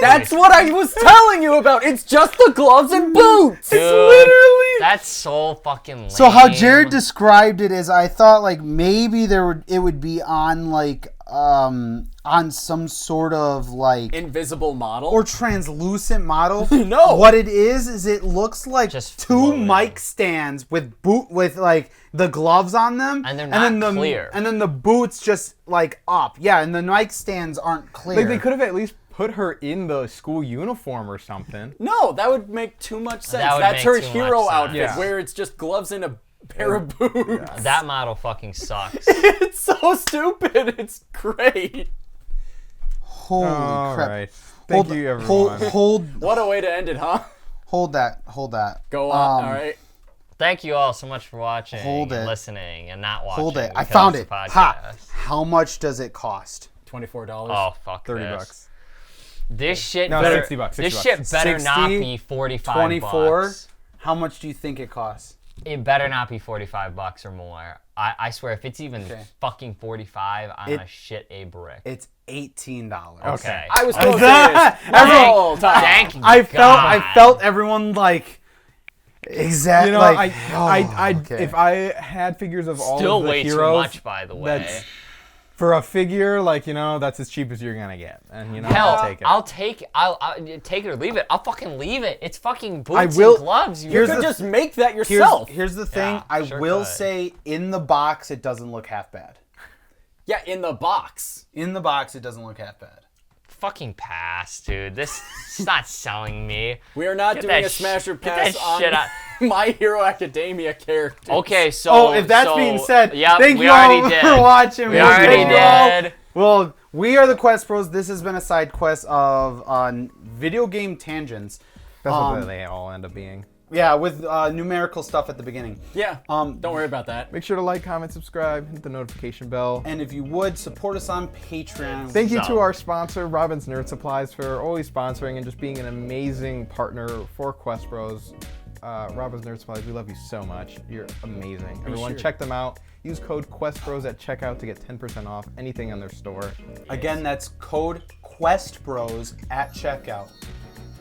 That's what I was telling you about. It's just the gloves and boots. Dude, literally- That's so fucking lame. So how Jared described it is, I thought like maybe it would be on like on some sort of like Invisible model. or translucent model. No. What it is it looks like Just two floating. mic stands with like the gloves on them, And they're then not the, clear. and then the boots just like up. Yeah, and the mic stands aren't clear. Like they could have at least put her in the school uniform or something. No, that would make too much sense. That would That's make her too much hero sense. outfit, Yeah. where it's just gloves and a pair of boots. That model fucking sucks. It's so stupid. It's great. Holy All crap! right. Thank you, everyone. Hold What a way to end it, huh? that. Go on. All right. Thank you all so much for watching, Hold and it. listening, and not watching. Hold it. I because found it's it. a podcast. Ha! How much does it cost? $24. Oh fuck 30 this. bucks. This shit No, better. 60 bucks, This 60 shit bucks. better not 60, be 45 24. bucks. How much do you think it costs? It better not be 45 bucks or more. I swear, if it's even Okay. fucking 45, I'm It- gonna shit a brick. It's $18. Okay. I was close to That- this. everyone- Whole time. Thank I God. felt everyone like exactly. You know, like, okay. if I had figures of all Still of the way heroes, too much, by the way. that's for a figure, like, you know, that's as cheap as you're gonna get, and you know, Hell, I'll take it. I'll take it or leave it. I'll fucking leave it. It's fucking boots I will- and gloves. You You Here's could the- just make that yourself. Here's the thing. Yeah, I sure will could. say, in the box, it doesn't look half bad. Yeah, in the box. In the box, it doesn't look half bad. fucking pass, dude. This is not selling me. We are not Get doing that a smash or get pass that on shit out. My Hero Academia characters. Okay, so Oh, if that's so- being said, yep, thank we you all already did. for watching. We already Thank you all. did. Well, we are the Quest Pros. This has been a side quest of video game tangents. That's what they all end up being. Yeah, with numerical stuff at the beginning. Yeah. Um, Don't worry about that. Make sure to like, comment, subscribe, hit the notification bell. And if you would, support us on Patreon. Thank you to So- our sponsor, Robin's Nerd Supplies, for always sponsoring and just being an amazing partner for Quest Bros. Robin's Nerd Supplies, we love you so much. You're amazing. Everyone, sure. check them out. Use code QuestBros at checkout to get 10% off anything on their store. Again, that's code QuestBros at checkout.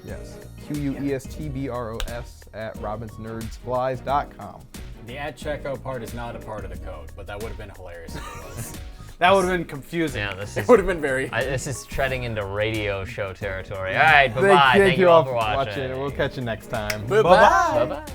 Yes. QUESTBROS at robinsnerdsupplies.com. The at checkout part is not a part of the code, but that would have been hilarious if it was. That would have been confusing. Yeah, this It is would have been very. this is treading into radio show territory. All right, bye bye. Thank Thank you you all all for for watching. watching, and we'll catch you next time. Bye-bye. Bye bye.